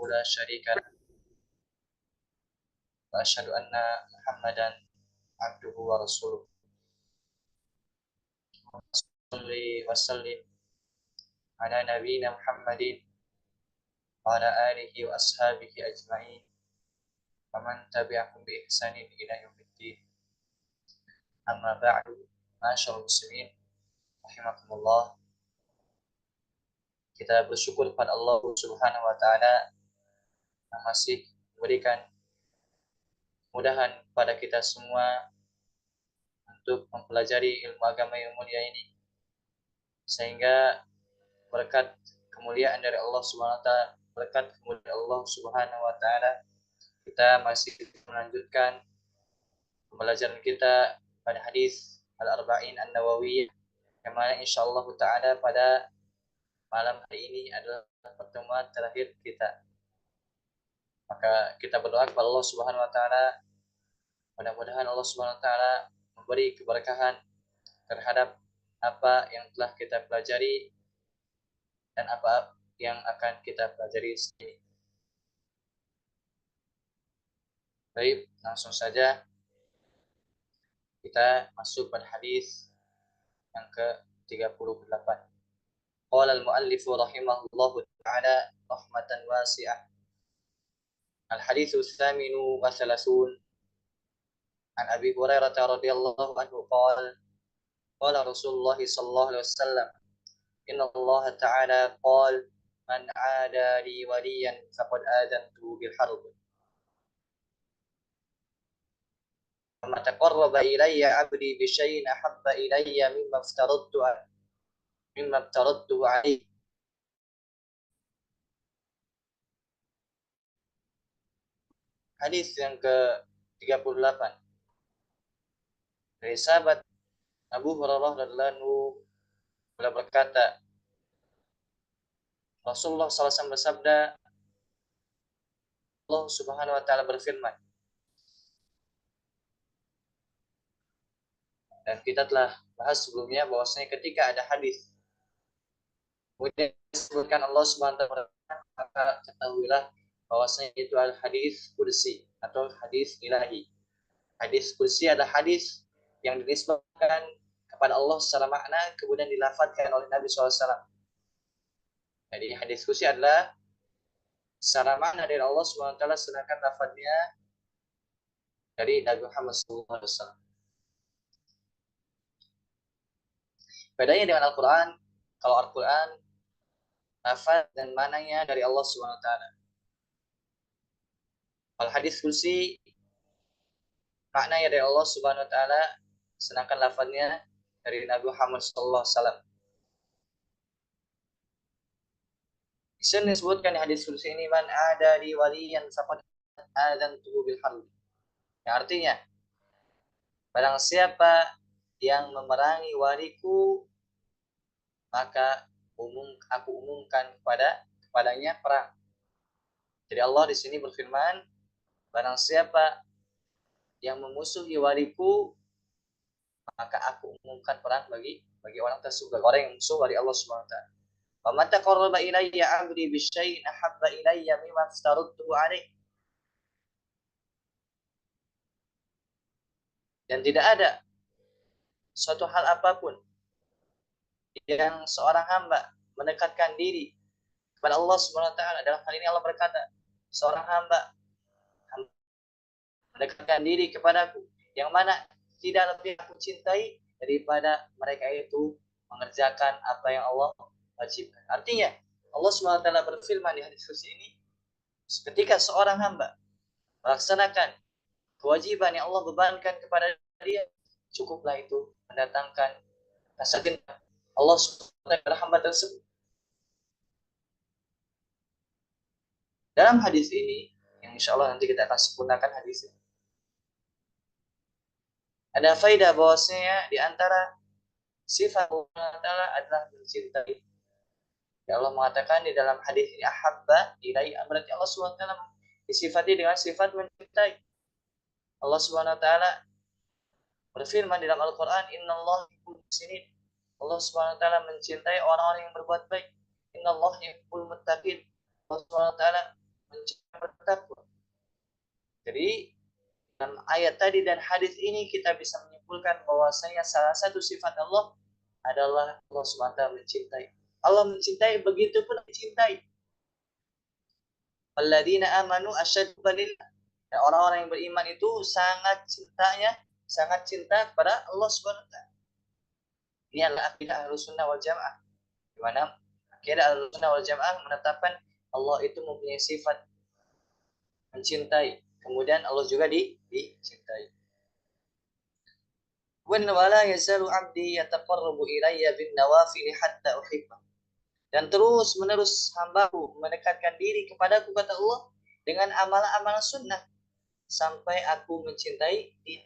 لا شريك له وأشهد أن محمدا عبده ورسوله صلي وسلم على نبينا محمد وعلى آله وأصحابه أجمعين ومن تبعهم بإحسان إلى يوم الدين. أما بعد، معاشر المسلمين rahimakumullah, kita bersyukur kepada Allah Subhanahu wa taala yang masih memberikan kemudahan kepada kita semua untuk mempelajari ilmu agama yang mulia ini, sehingga berkat kemuliaan dari Allah Subhanahu wa taala, berkat kemuliaan Allah Subhanahu wa taala, kita masih melanjutkan pembelajaran kita pada hadis Al-Arba'in An-Nawawiyah, yang mana insyaallah taala pada malam hari ini adalah pertemuan terakhir kita. Maka kita berdoa kepada Allah Subhanahu wa taala, mudah-mudahan Allah Subhanahu wa taala memberi keberkahan terhadap apa yang telah kita pelajari dan apa yang akan kita pelajari sini. Baik, langsung saja kita masuk pada hadis yang ke-38. Qala al-muallif rahimahullahu ta'ala rahmatan wasi'ah. Al-haditsu tsaminu wa thalathun an Abi Hurairah radhiyallahu anhu qala qala Rasulullah sallallahu alaihi wasallam inna Allah ta'ala qala man 'ada li waliyan faqad adantu bil harb. وما تقرب إلي عبدي بشيء أحب إلي مما افترضته عليه. Hadis yang ke-38 dari sahabat Abu Hurairah radhiyallahu anhu beliau berkata, Rasulullah SAW bersabda, Allah Subhanahu wa taala berfirman, dan kita telah bahas sebelumnya bahwasanya ketika ada hadis kemudian disebutkan Allah Subhanahu wa taala, maka ketahuilah bahwasanya itu adalah hadis qudsi atau hadis ilahi. Hadis qudsi adalah hadis yang dinisbahkan kepada Allah secara makna kemudian dilafadzkan oleh Nabi SAW. Jadi hadis qudsi adalah secara makna dari Allah Subhanahu wa taala, sedangkan lafadznya dari Nabi Muhammad SAW. Bedanya dengan Al-Quran, kalau Al-Quran lafaz dan maknanya dari Allah Subhanahu wa taala. Kalau hadis qudsi maknanya dari Allah Subhanahu wa taala, sedangkan lafaznya dari Nabi Muhammad sallallahu alaihi wasallam. Di sini disebutkan di hadis qudsi ini, man ada di waliyan faqad adantuhu bil harb. Yang artinya, barang siapa yang memerangi waliku, maka aku umumkan kepadanya perang. Jadi Allah di sini berfirman, barang siapa yang memusuhi waliku, maka aku umumkan perang bagi orang tersebut, orang yang musuh wali Allah Subhanahu wa taala. Wa man taqarraba ilayya 'abdi bi syai'in ahabba ilayya mimma aftaradtuhu 'alaihi. Dan tidak ada suatu hal apapun yang seorang hamba mendekatkan diri kepada Allah Subhanahu wa taala. Dalam hal ini Allah berkata, seorang hamba mendekatkan diri kepadaku yang mana tidak lebih aku cintai daripada mereka itu mengerjakan apa yang Allah wajibkan. Artinya Allah Subhanahu wa taala berfirman di hadis qudsi ini, ketika seorang hamba melaksanakan kewajiban yang Allah bebankan kepada dia, cukuplah itu mendatangkan rasa cinta Allah Subhanahu wa taala kepada hamba tersebut. Dalam hadis ini, yang insya Allah nanti kita akan sempurnakan hadis ini, ada faedah bahwasanya di antara sifat Allah Ta'ala adalah mencintai. Ya Allah mengatakan di dalam hadis ini, ahabba ilai, berarti Allah Subhanahu wa taala disifati dengan sifat mencintai. Allah Subhanahu wa taala berfirman di dalam Al-Qur'an, innallaha yuhibbul muhsinin. Allah Subhanahu wa taala mencintai orang-orang yang berbuat baik. Innallaha yuhibbul muttaqin. Allah Subhanahu wa taala ayat tadi dan hadis ini kita bisa menyimpulkan bahwasanya salah satu sifat Allah adalah Allah SWT mencintai. Allah mencintai, begitu pun mencintai. Alladzina amanu asyaddu lillah. Orang-orang yang beriman itu sangat cinta kepada Allah SWT. Ini adalah akidah Ahlussunnah wal Jamaah. Di mana akidah Ahlussunnah wal Jamaah menetapkan Allah itu mempunyai sifat mencintai. Kemudian Allah juga dicintai. Wala yazalu 'abdi yataqarrabu ilayya bin nawafil hatta uhibbah. Dan terus menerus hambaku mendekatkan diri kepadaku, kata Allah, dengan amalan-amalan sunnah sampai aku mencintai dia.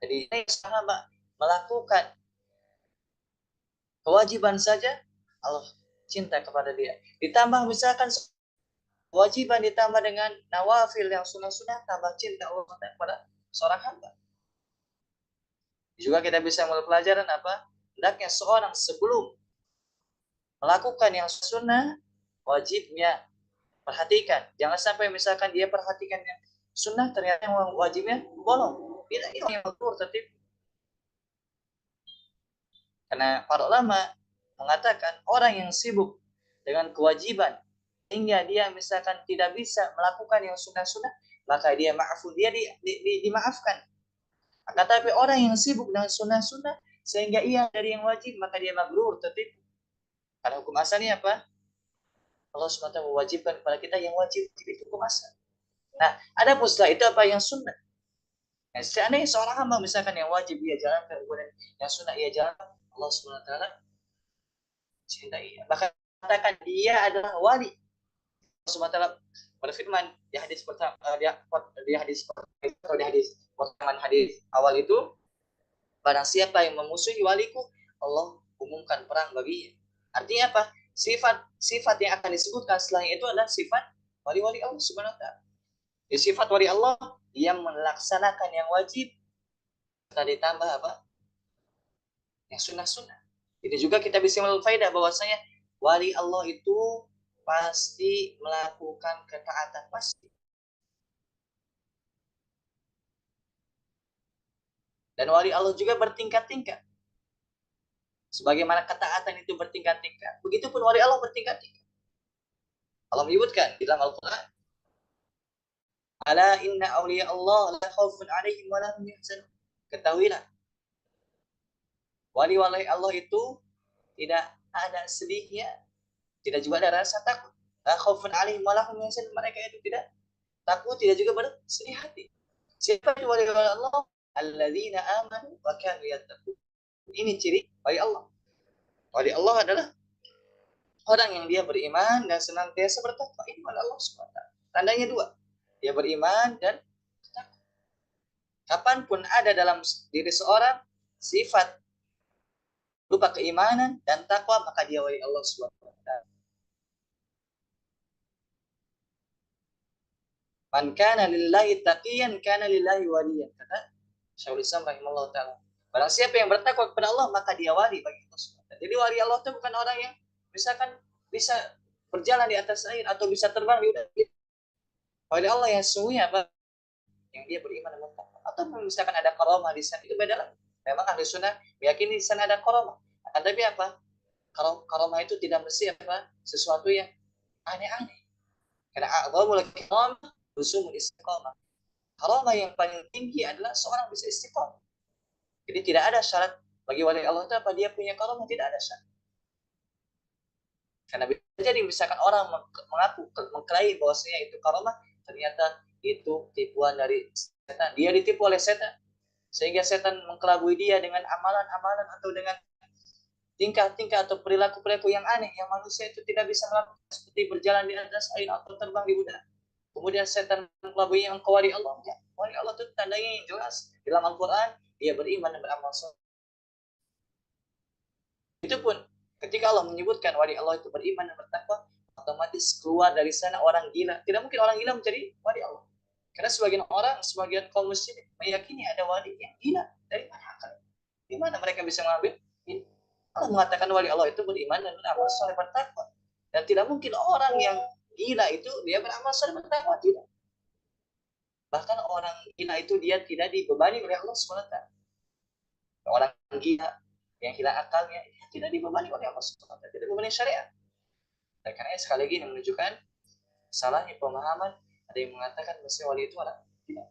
Jadi sahabat melakukan kewajiban saja Allah cinta kepada dia. Ditambah misalkan kewajiban ditambah dengan nawafil yang sunnah-sunnah, tambah cinta Allah kepada seorang hamba. Juga kita bisa mengambil pelajaran apa? Hendaknya seorang sebelum melakukan yang sunnah, wajibnya perhatikan. Jangan sampai misalkan dia perhatikan yang sunnah, ternyata yang wajibnya bolong. Tidak, itu yang makruh tertib. Karena para ulama mengatakan orang yang sibuk dengan kewajiban hingga dia misalkan tidak bisa melakukan yang sunnah-sunnah, maka dia dimaafkan. Akan tapi orang yang sibuk dengan sunnah-sunnah sehingga ia dari yang wajib, maka dia magrur, tertipu. Karena hukum asalnya apa? Allah SWT mewajibkan kepada kita yang wajib, itu hukum asal. Nah, ada pun setelah itu apa yang sunnah. Nah, seandainya seorang hamba misalkan yang wajib ia jalankan, kemudian yang sunnah ia jalankan, Allah SWT cintai. Bahkan katakan dia adalah wali. Allah SWT berfirman di hadis pertama, di hadis pertama hadis awal itu, barang siapa yang memusuhi waliku, Allah umumkan perang baginya. Artinya apa? Sifat yang akan disebutkan setelahnya itu adalah sifat wali-wali Allah Subhanahu wa taala. Sifat wali Allah yang melaksanakan yang wajib, tadi ditambah apa? Yang sunnah-sunnah. Itu juga kita bisa mengambil faedah bahwasanya wali Allah itu pasti melakukan ketaatan, pasti. Dan wali Allah juga bertingkat-tingkat. Sebagaimana ketaatan itu bertingkat-tingkat, begitupun wali Allah bertingkat-tingkat. Allah menyebutkan di dalam Al-Quran, ala inna awliya Allah la khaufun alaihim wa lahum yahzanun. Ketahuilah, wali-wali Allah itu tidak ada sedihnya, tidak juga ada rasa takut. La khaufun alaihim wa lahum yahzanun. Mereka itu tidak takut, tidak juga bersedih hati. Siapa itu wali-wali Allah? Alladzina amanu wa kanu yattaqun. Ini ciri wali Allah. Wali Allah adalah orang yang dia beriman dan senantiasa bertakwa. Ini wali Allah SWT. Tandanya dua. Dia beriman dan bertakwa. Kapanpun ada dalam diri seorang sifat berupa keimanan dan takwa, maka dia wali Allah SWT. Man kana lillahi taqiyan kana lillahi waliyan. Kata Syaikhul Islam rahimahullah ta'ala. Barang siapa yang bertakwa kepada Allah, maka dia wali bagi Allah SWT. Jadi wali Allah itu bukan orang yang misalkan bisa berjalan di atas air atau bisa terbang di udara. Wali Allah yang sesungguhnya apa? Yang dia beriman dan bertakwa. Atau misalkan ada karamah di sana, itu beda lagi. Memang ahli sunnah meyakini di sana ada karamah. Akan tapi apa? Karamah itu tidak mesti apa? Sesuatu yang aneh-aneh. Karena a'dhamul karamah rusumul istiqamah. Karamah yang paling tinggi adalah seorang bisa istiqamah. Jadi tidak ada syarat bagi wali Allah itu apa dia punya karamah, tidak ada syarat. Karena bisa jadi misalkan orang mengaku mengklaim bahwasanya itu karamah, ternyata itu tipuan dari setan. Dia ditipu oleh setan sehingga setan mengkelabui dia dengan amalan-amalan atau dengan tingkah-tingkah atau perilaku-perilaku yang aneh yang manusia itu tidak bisa melakukan, seperti berjalan di atas air atau terbang di udara. Kemudian setan mengkelabui yang wali Allah. Ya, wali Allah itu tandanya yang jelas dalam Al-Quran, dia beriman dan beramal soleh. Itu pun ketika Allah menyebutkan wali Allah itu beriman dan bertakwa, otomatis keluar dari sana orang gila. Tidak mungkin orang gila menjadi wali Allah. Karena sebagian kaum muslimin meyakini ada wali yang gila. Dari mana akal? Di mana mereka bisa mengambil? Allah mengatakan wali Allah itu beriman dan beramal soleh bertakwa. Dan tidak mungkin orang yang gila itu dia beramal soleh bertakwa, tidak. Bahkan orang gila itu dia tidak dibebani oleh Allah SWT. Orang gila yang hilang akalnya tidak dibebani oleh Allah SWT, tidak dibebani syariat. Dan karena sekali lagi ini menunjukkan salahnya pemahaman. Ada yang mengatakan bahwa wali itu orang gila.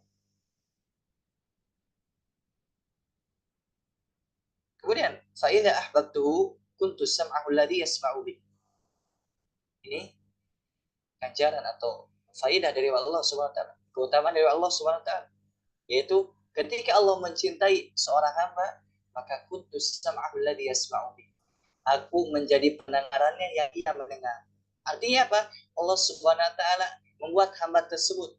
Kemudian, fa'idha ahbabtuhu kuntu sam'ahu alladhi yasma'u bih. Ini ganjaran atau faidah dari Allah SWT. Keutamaan dari Allah SWT. Yaitu ketika Allah mencintai seorang hamba, maka kuntu sam'ahu alladhi yasma'u bih. Aku menjadi pendengarannya yang ia mendengar. Artinya apa? Allah Subhanahu wa taala membuat hamba tersebut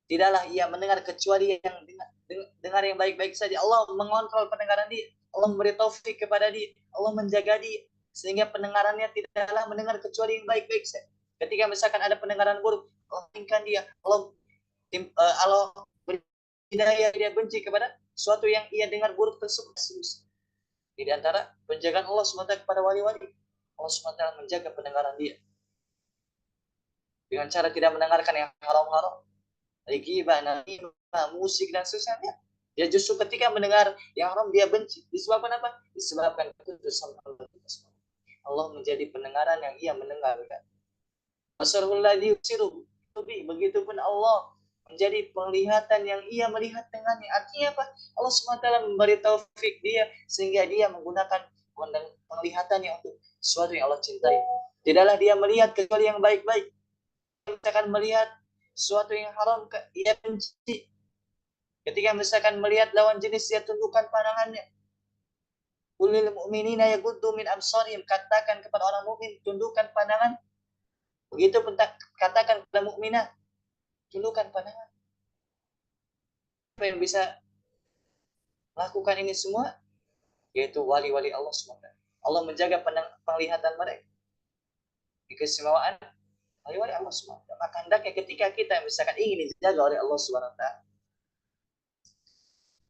tidaklah ia mendengar kecuali yang dengar yang baik-baik saja. Allah mengontrol pendengaran dia. Allah memberi taufik kepada dia. Allah menjaga dia sehingga pendengarannya tidaklah mendengar kecuali yang baik-baik saja. Ketika misalkan ada pendengaran buruk, Allah inginkan dia. Allah beri hidayah, dia benci kepada sesuatu yang ia dengar buruk tersebut. Di antara penjagaan Allah SWT kepada wali-wali, Allah SWT menjaga pendengaran dia dengan cara tidak mendengarkan yang haram-haram, ghibah, namimah, musik dan sebagainya. Dia justru ketika mendengar yang haram dia benci. Disebabkan apa? Disebabkan keputusan Allah menjadi pendengaran yang ia mendengarkan. Begitupun Allah menjadi penglihatan yang ia melihat dengannya. Artinya apa? Allah SWT memberi taufik dia sehingga dia menggunakan penglihatannya untuk sesuatu yang Allah cintai. Tidaklah dia melihat kecuali yang baik-baik. Kita akan melihat sesuatu yang haram, ia benci. Ketika misalkan melihat lawan jenis, dia tundukkan pandangannya. Ulil mu'minina yaghuddu min absarihim, katakan kepada orang mukmin tundukkan pandangan. Begitu pun katakan kepada mukminah, tundukkan pandangan. Apa yang bisa lakukan ini semua? Yaitu wali-wali Allah SWT. Allah menjaga penglihatan mereka. Keistimewaan wali-wali Allah SWT. Maka hendaknya ketika kita misalkan ingin dijaga oleh Allah SWT,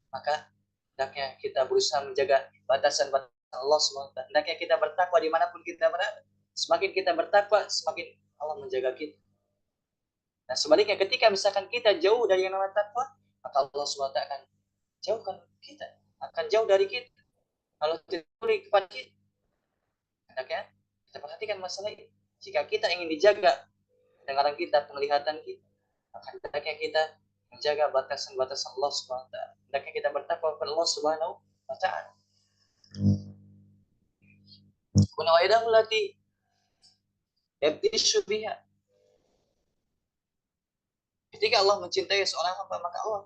maka hendaknya kita berusaha menjaga batasan-batasan Allah SWT. Hendaknya kita bertakwa dimanapun kita berada. Semakin kita bertakwa, semakin Allah menjaga kita. Nah sebaliknya ketika misalkan kita jauh dari yang namanya takwa, maka Allah SWT akan jauhkan kita, akan jauh dari kita. Kalau tidak kepada kita, hendaknya kita perhatikan masalah ini. Jika kita ingin dijaga pendengaran kita, penglihatan kita, maka hendaknya kita menjaga batasan-batasan Allah SWT. Hendaknya kita bertakwa kepada Allah Subhanahu wa taala. Kuna waidahu lati yabtishu biha. Ketika Allah mencintai seorang hamba, maka Allah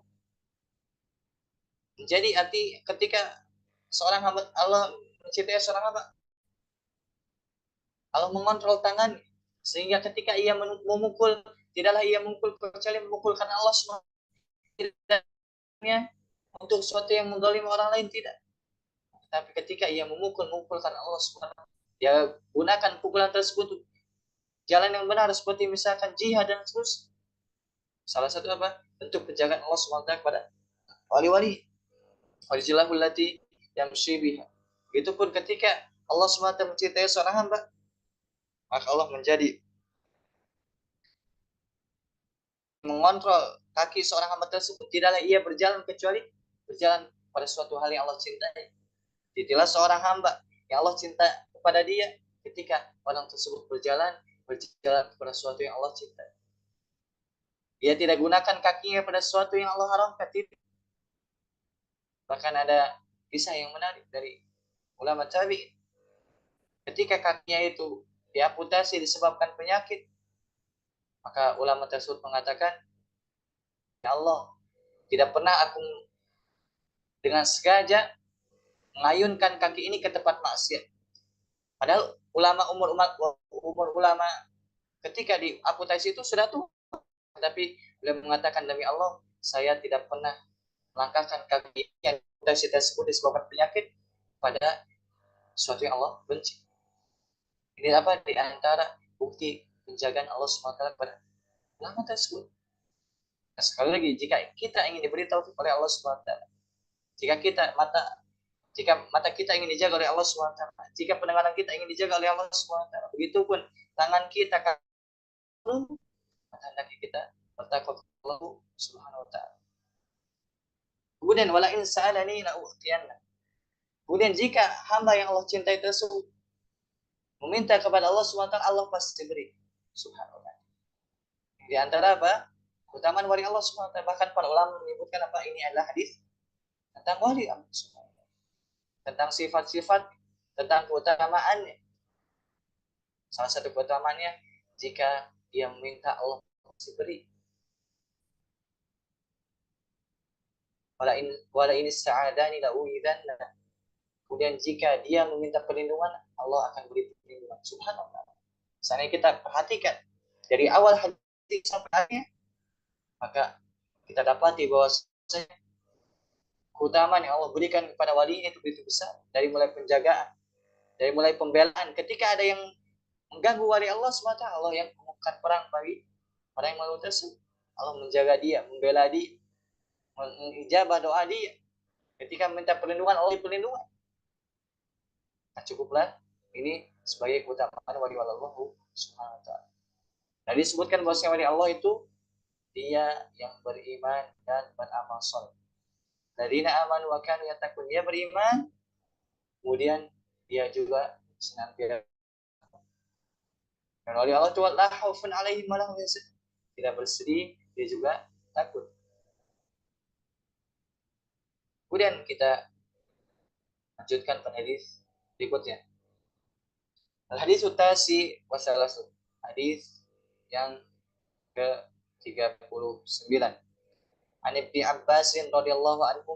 menjadi arti ketika seorang hamba, Allah mencintai seorang hamba, Allah mengontrol tangan sehingga ketika ia memukul, tidaklah ia memukul kecuali memukul karena Allah SWT. Tidaknya untuk sesuatu yang menggolimi orang lain, tidak. Tapi ketika ia memukul karena Allah SWT, dia gunakan pukulan tersebut jalan yang benar seperti misalkan jihad dan seterusnya. Salah satu apa? Bentuk penjagaan Allah SWT kepada wali-wali. Wajilahul lati yamshi biha. Begitupun ketika Allah SWT mencintai seorang hamba, maka Allah menjadi mengontrol kaki seorang hamba tersebut. Tidaklah ia berjalan kecuali berjalan pada suatu hal yang Allah cintai. Itulah seorang hamba yang Allah cinta kepada dia ketika orang tersebut berjalan kepada sesuatu yang Allah cintai. Dia tidak gunakan kakinya pada sesuatu yang Allah haramkan. Bahkan ada kisah yang menarik dari ulama tabi'in. Ketika kakinya itu diamputasi disebabkan penyakit, maka ulama tersebut mengatakan, ya Allah, tidak pernah aku dengan sengaja mengayunkan kaki ini ke tempat maksiat. Padahal umur ulama ketika diamputasi itu sudah tua, tapi beliau mengatakan, demi Allah, saya tidak pernah melangkahkan kaki yang diamputasi tersebut disebabkan penyakit pada sesuatu yang Allah benci. Ini apa di antara bukti penjagaan Allah SWT kepada ulama tersebut. Nah, sekali lagi, jika kita ingin diberi taufik oleh Allah SWT, jika mata kita ingin dijaga oleh Allah SWT, jika pendengaran kita ingin dijaga oleh Allah SWT, begitupun tangan kita, maka hendaknya kita bertakwa Allah Subhanahu wa taala. Kemudian wala in sa'alani la u'tiyanna. Kemudian jika hamba yang Allah cintai tersebut meminta kepada Allah Subhanahu wa taala, Allah pasti beri. Subhanallah. Di antara apa? Keutamaan wali Allah Subhanahu wa taala, bahkan para ulama menyebutkan apa ini adalah hadis tentang wali Allah Subhanahu wa taala. Tentang sifat-sifat, tentang keutamaannya. Salah satu keutamaannya jika dia meminta Allah pasti beri. Wala in sa'adani la u'idanna. Kemudian jika dia meminta perlindungan, Allah akan beri perlindungan. Subhanallah. Misalnya kita perhatikan dari awal hadis sampai akhirnya, maka kita dapati bahwa keutamaan yang Allah berikan kepada wali itu begitu besar. Dari mulai penjagaan, dari mulai pembelaan. Ketika ada yang mengganggu wali Allah SWT, Allah yang mengumumkan perang bagi orang yang melakukan tersebut. Allah menjaga dia, membela dia, mengijabah doa dia. Ketika minta perlindungan, Allah perlindungan. Nah, cukuplah ini sebagai keutamaan wali Allah Subhanahu wa taala. Nah, disebutkan bahwa wali Allah itu dia yang beriman dan beramal saleh. Alladzina amanu wa kanu yattaqun. Dia beriman, kemudian dia juga senantiasa. Dan wali Allah itu la khaufun alaihim wa lahum yahzanun. Tidak bersedih, dia juga takut. Kemudian kita lanjutkan pada hadis berikutnya. Al-hadis utasi wasalasun. Hadis yang ke-39. An Ibnu Abbas radhiyallahu anhu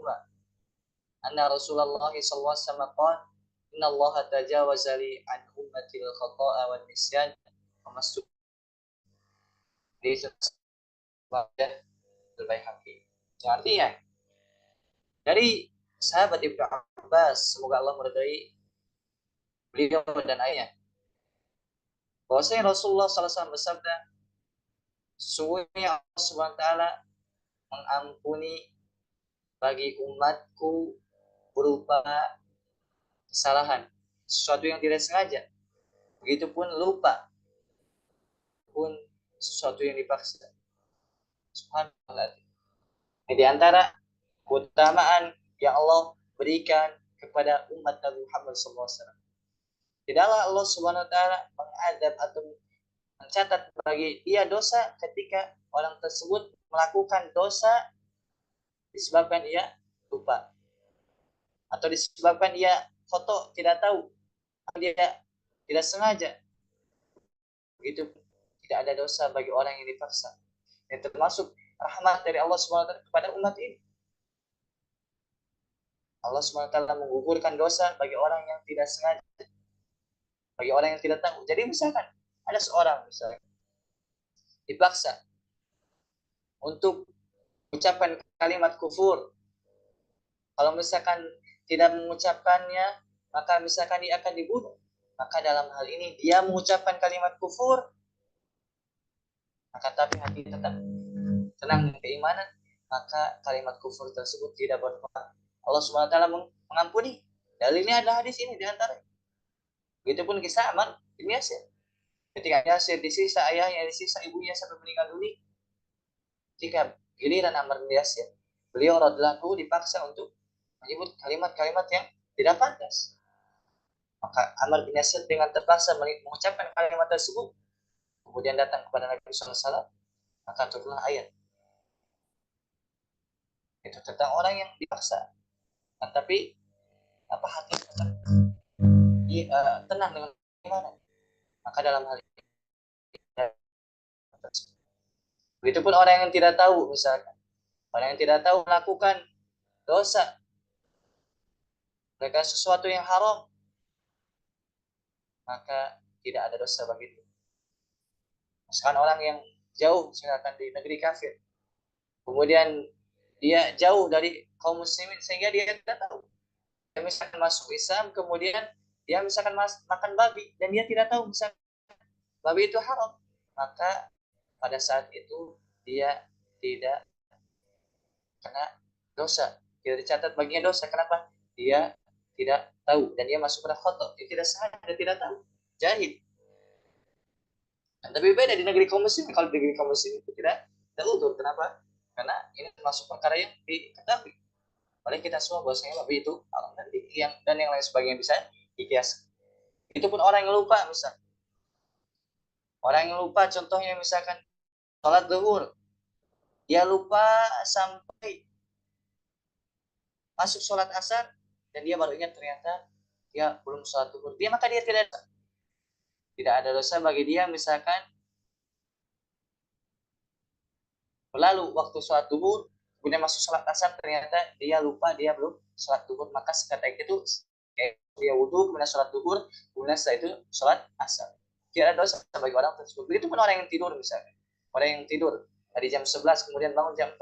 anna Rasulullah sallallahu alaihi wasallam qala inna Allah tajawaza li an ummati al-khata'a wan nisyan wa masuk di Wadah al-Baihaqi. Artinya dari sahabat Ibnu Abbas, semoga Allah meridai beliau dan ayahnya, bahwasanya Rasulullah sallallahu alaihi wasallam bersabda, sesungguhnya Allah Subhanahu wa taala mengampuni bagi umatku berupa kesalahan, sesuatu yang tidak sengaja, begitupun lupa, pun sesuatu yang dipaksa. Subhanallah. Di antara keutamaan yang Allah berikan kepada umat Nabi Muhammad SAW, tidaklah Allah Subhanahu wa taala mengadab atau mencatat bagi dia dosa ketika orang tersebut melakukan dosa disebabkan ia lupa atau disebabkan ia foto tidak tahu atau dia tidak sengaja. Begitu tidak ada dosa bagi orang yang dipaksa. Yang termasuk rahmat dari Allah Subhanahu wa taala kepada umat ini. Allah Subhanahu wa taala menggugurkan dosa bagi orang yang tidak sengaja, bagi orang yang tidak tahu. Jadi misalkan ada seorang misalkan dipaksa untuk mengucapkan kalimat kufur. Kalau misalkan tidak mengucapkannya, maka misalkan dia akan dibunuh. Maka dalam hal ini dia mengucapkan kalimat kufur, maka tapi hati tetap tenang dengan keimanan, maka kalimat kufur tersebut tidak berpengaruh. Allah Subhanahu wa taala mengampuni. Dalilnya adalah hadis ini di antara. Begitupun kisah Ammar bin Yasir. Ketika Yasir disisa ayahnya, disisa ibunya sampai meninggal dunia. Jika giliran Ammar bin Yasir, beliau radhiyallahu anhu dipaksa untuk menyebut kalimat-kalimat yang tidak pantas. Maka Ammar bin Yasir dengan terpaksa mengucapkan kalimat tersebut. Kemudian datang kepada Nabi sallallahu alaihi wasallam, maka turunlah ayat. Itu tentang orang yang dipaksa. Nah, tapi apa hati tetap tenang dengan iman. Maka dalam hal ini begitupun orang yang tidak tahu, misalkan orang yang tidak tahu melakukan dosa, melakukan sesuatu yang haram, maka tidak ada dosa bagi dia. Misalkan orang yang jauh, misalkan di negeri kafir, kemudian dia jauh dari kaum muslimin sehingga dia tidak tahu. Dia misalkan masuk Islam, kemudian dia misalkan makan babi dan dia tidak tahu misalkan babi itu haram, maka pada saat itu dia tidak kena dosa, tidak dicatat baginya dosa. Kenapa? Dia tidak tahu dan dia masuk pada khotob, dia tidak sengaja, dia tidak tahu, jahil. Tapi beda di negeri kaum muslimin. Kalau di negeri kaum muslimin itu tidak tidak utur. Kenapa? Karena ini termasuk perkara yang diketahui oleh kita semua bahwasanya babi itu haram, dan yang lain sebagainya bisa dikias. Itu pun orang yang lupa, misal orang yang lupa, contohnya misalkan sholat zuhur, dia lupa sampai masuk sholat asar dan dia baru ingat ternyata dia belum sholat zuhur, maka dia tidak ada dosa bagi dia. Misalkan lalu waktu sholat zuhur kemudian masuk sholat asar ternyata dia lupa dia belum sholat zuhur, maka seketika itu dia wudhu kemudian sholat zuhur, kemudian setelah itu sholat asar, tidak ada dosa bagi orang tersebut. Begitu pun orang yang tidur, misalnya orang yang tidur dari jam 11 kemudian bangun jam 4,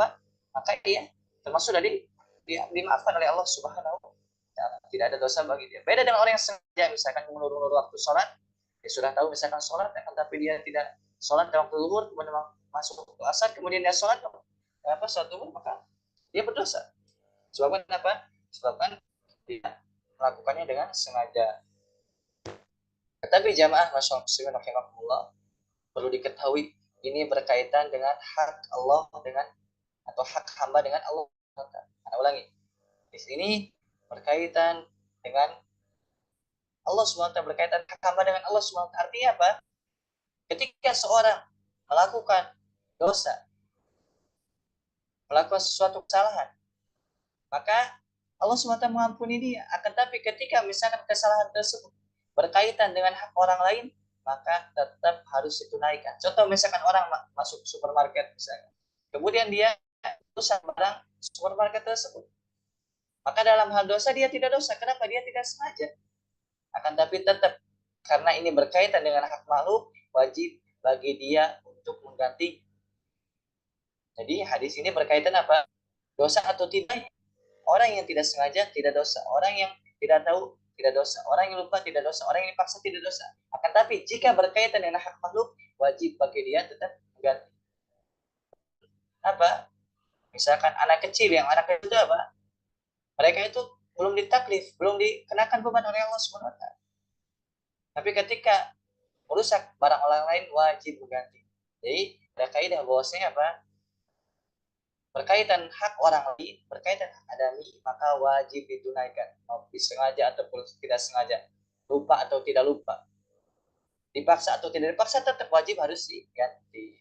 maka dia termasuk dari dimaafkan oleh Allah Subhanahu wa Ta'ala, tidak ada dosa bagi dia. Beda dengan orang yang sengaja misalkan mengulur-ulur waktu sholat, dia sudah tahu misalkan sholat tapi dia tidak sholat dalam waktu zuhur, kemudian masuk waktu asar kemudian dia sholat sholat zuhur, maka dia berdosa. Sebabkan apa? Sebabkan dia melakukannya dengan sengaja. Tetapi jamaah muslimin rahimakumullah, perlu diketahui ini berkaitan dengan hak Allah atau hak hamba dengan Allah. Saya ulangi, di sini berkaitan dengan Allah SWT, berkaitan hak hamba dengan Allah SWT. Artinya apa? Ketika seorang melakukan dosa, melakukan sesuatu kesalahan, maka Allah SWT mengampuni dia. Akan tapi ketika misalkan kesalahan tersebut berkaitan dengan hak orang lain, maka tetap harus ditunaikan. Contoh misalkan orang masuk supermarket misalkan, kemudian dia rusak barang supermarket tersebut, maka dalam hal dosa dia tidak dosa. Kenapa? Dia tidak sengaja. Akan tapi tetap karena ini berkaitan dengan hak makhluk, wajib bagi dia untuk mengganti. Jadi hadis ini berkaitan apa? Dosa atau tidak? Orang yang tidak sengaja tidak dosa, orang yang tidak tahu tidak dosa, orang yang lupa tidak dosa, orang yang dipaksa tidak dosa. Akan tapi jika berkaitan dengan hak makhluk, wajib bagi dia tetap mengganti. Apa? Misalkan anak kecil, yang anak kecil itu apa? Mereka itu belum ditaklif, belum dikenakan beban oleh Allah Subhanahu wa Ta'ala. Tapi ketika merusak barang orang lain, wajib mengganti. Jadi ada kaidah bahwasanya apa? Berkaitan hak orang lain, berkaitan hak adami, maka wajib ditunaikan, mau disengaja ataupun tidak sengaja, lupa atau tidak lupa, dipaksa atau tidak dipaksa, tetap wajib harus diganti.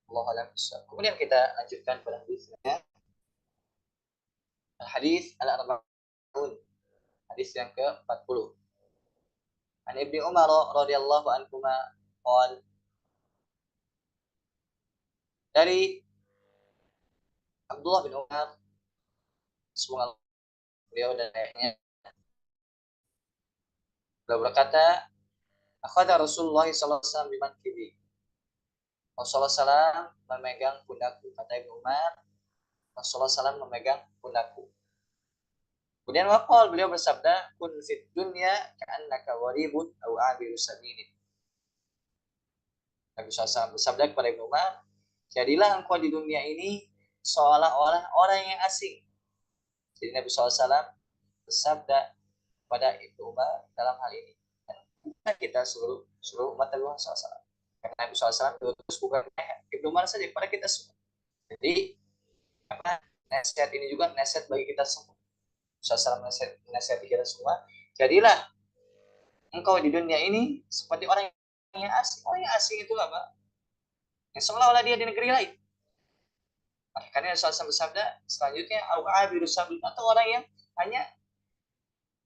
Allah alam. Kemudian kita lanjutkan pada hadisnya. Hadis al-arba'un, hadis yang ke-40. An Ibnu Umar radhiyallahu anhuma qala, dari Abdullah bin Umar, semoga beliau dan ayahnya, beliau berkata, akhadha Rasulullah sallallahu alaihi wasallam biman kibi. Rasulullah SAW memegang pundakku, kata Ibnu Umar. Rasulullah SAW memegang pundakku. Kemudian waqal, beliau bersabda, kun fid dunya ka'annaka gharibun aw abiru sabilin. Nabi SAW bersabda kepada Ibnu Umar, jadilah engkau di dunia ini seolah-olah orang yang asing. Jadi Nabi SAW bersabda pada Ibnu Umar dalam hal ini. Dan kita seluruh umat Nabi Muhammad SAW. Karena Nabi SAW diutus bukan Ibnu Umar saja, kepada kita semua. Jadi apa, nasihat ini juga nasihat bagi kita semua. SAW nasihat kita semua. Jadilah engkau di dunia ini seperti orang yang asing. Orang yang asing itu apa? Yang seolah-olah dia di negeri lain. Karena SAW bersabda selanjutnya, atau orang yang hanya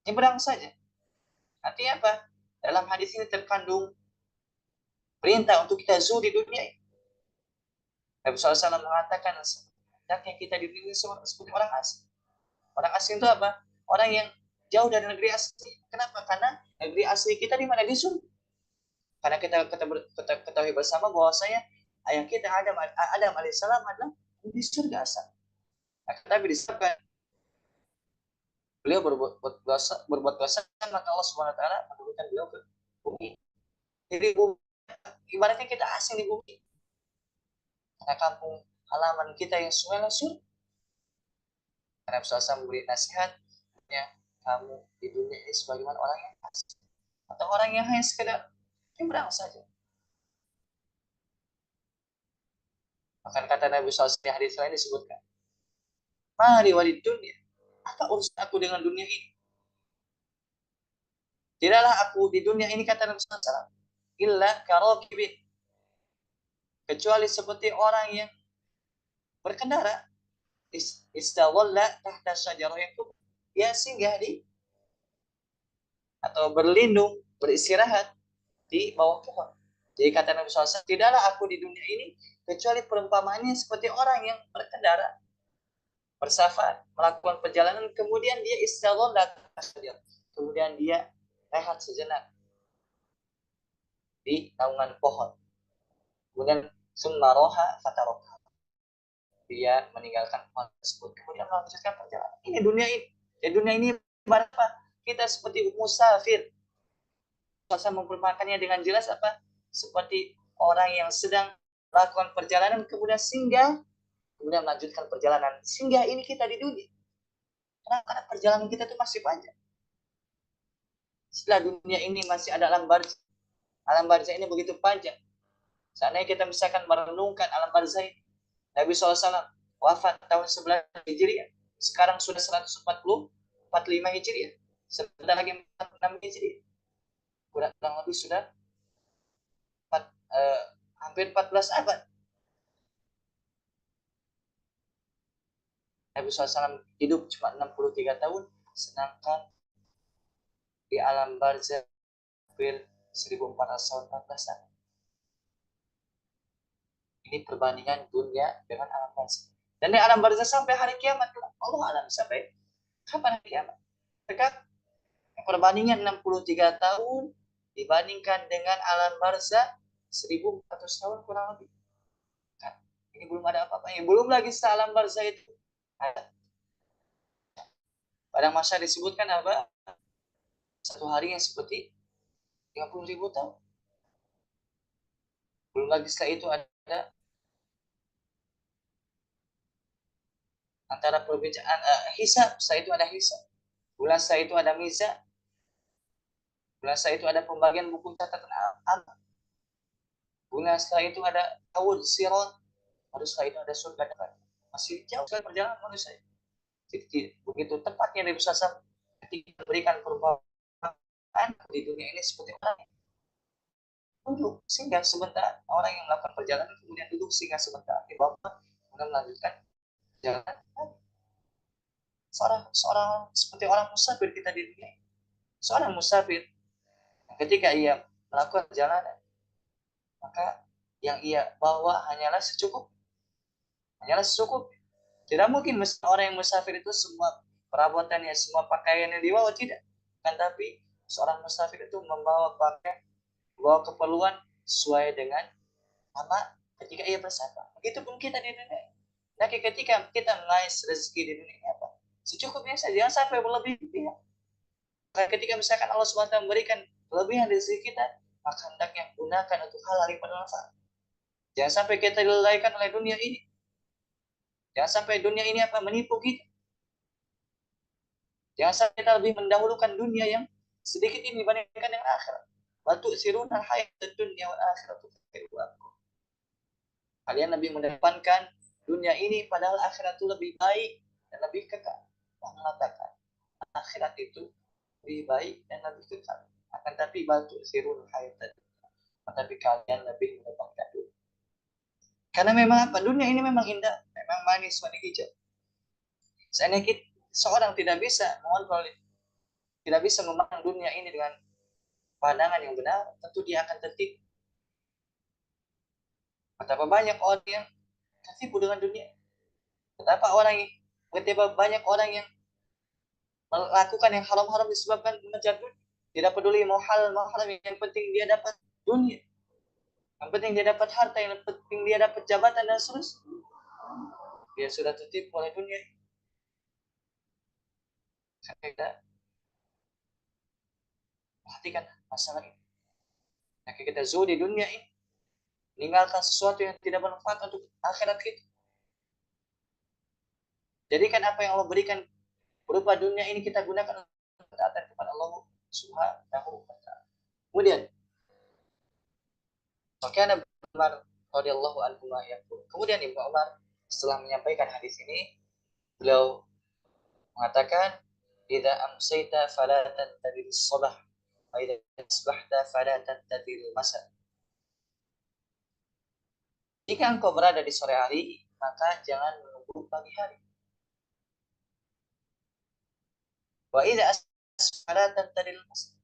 nyebrang saja. Artinya apa? Dalam hadis ini terkandung perintah untuk kita zuhud di dunia ini. Nabi SAW mengatakan, hendaknya kita di dunia seperti orang asing. Orang asing itu apa? Orang yang jauh dari negeri asli. Kenapa? Karena negeri asli kita di mana? Di surga. Karena kita ketahui bersama bahwasanya ayah kita Adam alaihissalam adalah di surga asal. Nah, tapi disebutkan beliau berbuat dosa, maka Allah Subhanahu wa taala menurunkan beliau ke bumi. Jadi bumi, ibaratnya kita asing di bumi. Karena kampung halaman kita yang semula surga. Karena Rasulullah memberi nasihat, ya, kamu di dunia ini sebagaimana orang yang asing. Atau atau orang yang hanya sekedar nyebrang saja. Bahkan kata Nabi SAW di hadis lain disebutkan, mari walid dunia, apa urusan aku dengan dunia ini? Tidaklah aku di dunia ini, kata Nabi SAW, illa karokibin, kecuali seperti orang yang berkendara, istawalla tahta syajarah, yang dia singgah di atau berlindung, beristirahat di bawah pohon. Jadi kata Nabi SAW, tidaklah aku di dunia ini kecuali perumpamaannya seperti orang yang berkendara, bersafar, melakukan perjalanan, kemudian dia istirahat, kemudian dia rehat sejenak di naungan pohon. Kemudian summa roha fataroha, dia meninggalkan pohon tersebut, kemudian melanjutkan perjalanan. Ini dunia ini. Di dunia ini berapa? Kita seperti musafir. Saya mempermakannya dengan jelas apa? Seperti orang yang sedang melakukan perjalanan, kemudian singgah, kemudian melanjutkan perjalanan. Singgah ini kita di dunia. Karena perjalanan kita itu masih panjang. Setelah dunia ini masih ada alam barzah. Alam barzah ini begitu panjang. Seandainya kita misalkan merenungkan alam barzah ini, Nabi SAW wafat tahun 11 Hijriah. Sekarang sudah 140, 45 Hijriah. Sebentar lagi 46 Hijriah. Kurang lebih sudah hampir 14 abad. Nabi SAW hidup cuma 63 tahun, sedangkan di alam barzah hampir 1400 tahun, 14 tahun. Ini perbandingan dunia dengan alam barzah. Dan di alam barzah sampai hari kiamat, Allah alam sampai kapan hari kiamat. Dekat perbandingan 63 tahun dibandingkan dengan alam barzah 1400 tahun kurang lebih. Kan? Ini belum ada apa-apa. Belum lagi alam barzah itu ada. Pada masa disebutkan apa? Satu hari yang seperti 30.000 tahun. Belum lagi setelah itu ada antara perbedaan hisab, setelah itu ada hisab. Bulan setelah itu ada mizan. Bulan setelah itu ada pembagian buku catatan amal. Bulan setelah itu ada tawud sirat. Baru setelah itu ada surga dan masih jauh sekali perjalanan manusia. Jadi begitu tepatnya Nabi SAW ketika memberikan perumpamaan di dunia ini seperti orang yang duduk singgah sebentar, orang yang melakukan perjalanan kemudian duduk singgah sebentar di bawah, kemudian melanjutkan perjalanan. Seorang seperti orang musafir kita di dunia. Seorang musafir ketika ia melakukan perjalanan, maka yang ia bawa hanyalah secukup. Tidak mungkin orang yang musafir itu semua perabotannya, semua pakaiannya dibawa, tidak. Kan tapi seorang musafir itu membawa pakaian, membawa keperluan sesuai dengan apa ketika ia bersafar. Begitupun kita di dunia. Nah, ketika kita mengais rezeki di dunia ini apa? Secukupnya saja, jangan sampai berlebihan. Ketika misalkan Allah SWT memberikan kelebihan dari rezeki kita, maka hendaknya gunakan untuk hal yang bermanfaat. Jangan sampai kita dilalaikan oleh dunia ini. Jangan sampai dunia ini apa menipu kita. Jangan sampai kita lebih mendahulukan dunia yang sedikit ini dibandingkan dengan akhirat. Batu sirunal hayat dunia wal akhirat. Kalian lebih mendepankan dunia ini padahal akhirat itu lebih baik dan lebih kekal. Allah mengatakan akhirat itu lebih baik dan lebih kekal. Akan tapi batu sirunal hayat dunia. Tapi kalian lebih mendepankan dunia. Karena memang apa? Dunia ini memang indah, memang manis, warna hijau. Seandainya seorang tidak bisa mengontrol, tidak bisa memandang dunia ini dengan pandangan yang benar, tentu dia akan tertipu. Betapa banyak orang yang tertipu dengan dunia. Betapa banyak orang yang melakukan yang haram-haram disebabkan mengejar dunia. Tidak peduli mau halal mau haram, yang penting dia dapat dunia. Yang penting dia dapat harta, yang penting dia dapat jabatan dan seterusnya. Dia sudah tertipu oleh dunia. Kita perhatikan masalah ini. Nah, kita zuhud di dunia ini, meninggalkan sesuatu yang tidak bermanfaat untuk akhirat kita. Jadikan apa yang Allah berikan berupa dunia ini kita gunakan untuk taat kepada Allah Subhanahu wa taala. Kemudian Wakana Umar radhiyallahu anhu yaqul. Kemudian Ibnu Umar setelah menyampaikan hadis ini, beliau mengatakan, "Idza amsayta fala tantadhir as-sabah, wa idza asbahta fala tantadhir al-masa." Jika engkau berada di sore hari, maka jangan menunggu pagi hari. Wa idza asbahta fala tantadhir al-masa.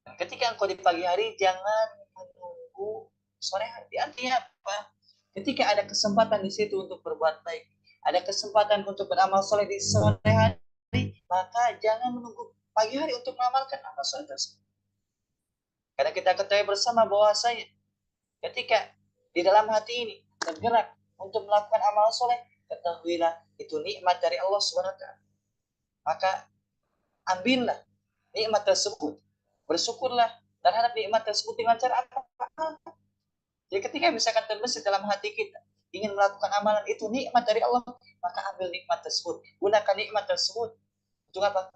Dan ketika engkau di pagi hari, jangan menunggu sore hari. Artinya apa? Ketika ada kesempatan di situ untuk berbuat baik, ada kesempatan untuk beramal soleh di sore hari, maka jangan menunggu pagi hari untuk mengamalkan amal soleh tersebut. Karena kita ketahui bersama bahwasanya ketika di dalam hati ini tergerak untuk melakukan amal soleh, ketahuilah itu nikmat dari Allah SWT. Maka ambillah nikmat tersebut, bersyukurlah terhadap nikmat tersebut dengan cara apa? Jadi ketika misalkan terbesit dalam hati kita ingin melakukan amalan itu nikmat dari Allah, maka ambil nikmat tersebut, gunakan nikmat tersebut untuk apa?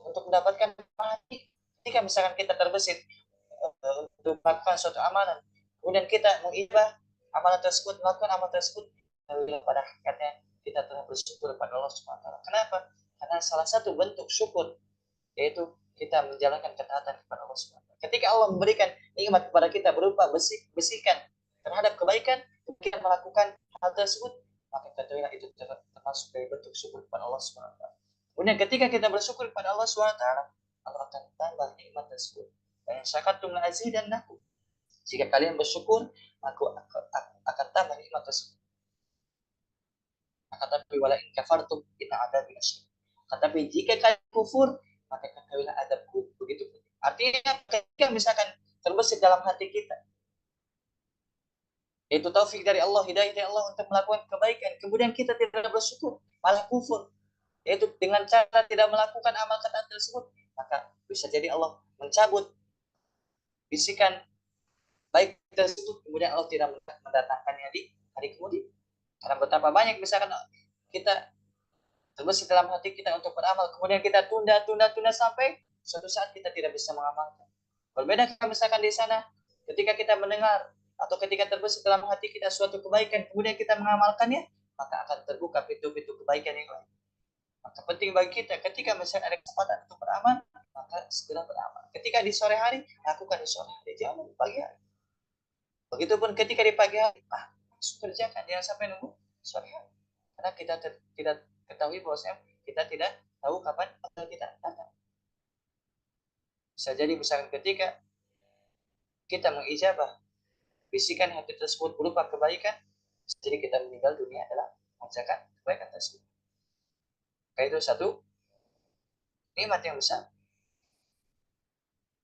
Untuk mendapatkan pahala. Ketika misalkan kita terbesit untuk melakukan suatu amalan, kemudian kita mengibah amalan tersebut, melakukan amalan tersebut, pada hakikatnya kita telah bersyukur kepada Allah SWT. Kenapa? Karena salah satu bentuk syukur yaitu kita menjalankan ketaatan kepada Allah SWT. Ketika Allah memberikan nikmat kepada kita berupa bisikan terhadap kebaikan, kita melakukan hal tersebut, maka ketahuilah itu termasuk dari bentuk syukur kepada Allah SWT. Kemudian ketika kita bersyukur kepada Allah SWT, Allah akan tambah nikmat tersebut. Dan syakartum la azidannakum. Jika kalian bersyukur, aku akan tambah nikmat tersebut. Akan tapi wala in kafartum inna adabi lasyadid. Tetapi jika kalian kufur, maka ketahuilah adabku begitu. Artinya ketika misalkan terbesit dalam hati kita, yaitu taufik dari Allah, hidayah dari Allah untuk melakukan kebaikan, kemudian kita tidak bersyukur, malah kufur, yaitu dengan cara tidak melakukan amal ketaatan tersebut, maka bisa jadi Allah mencabut bisikan baik tersebut, kemudian Allah tidak mendatangkannya di hari kemudian. Karena betapa banyak misalkan kita terbesit dalam hati kita untuk beramal, kemudian kita tunda sampai suatu saat kita tidak bisa mengamalkan. Berbeda misalkan di sana, ketika kita mendengar atau ketika terbesit dalam hati kita suatu kebaikan, kemudian kita mengamalkannya, maka akan terbuka pintu-pintu kebaikan yang lain. Maka penting bagi kita, ketika misalkan ada kesempatan untuk beramal, maka segera beramal. Ketika di sore hari, lakukan di sore hari, jangan di pagi hari. Begitupun ketika di pagi hari, langsung kerjakan, jangan sampai nunggu sore hari. Karena kita tidak ketahui bahwasanya kita tidak tahu kapan ajal kita datang. Bisa jadi misalkan ketika kita mengijabah bisikan hati tersebut berupa kebaikan, jadi kita meninggal dunia adalah mengerjakan kebaikan tersebut. Maka itu satu nikmat yang besar.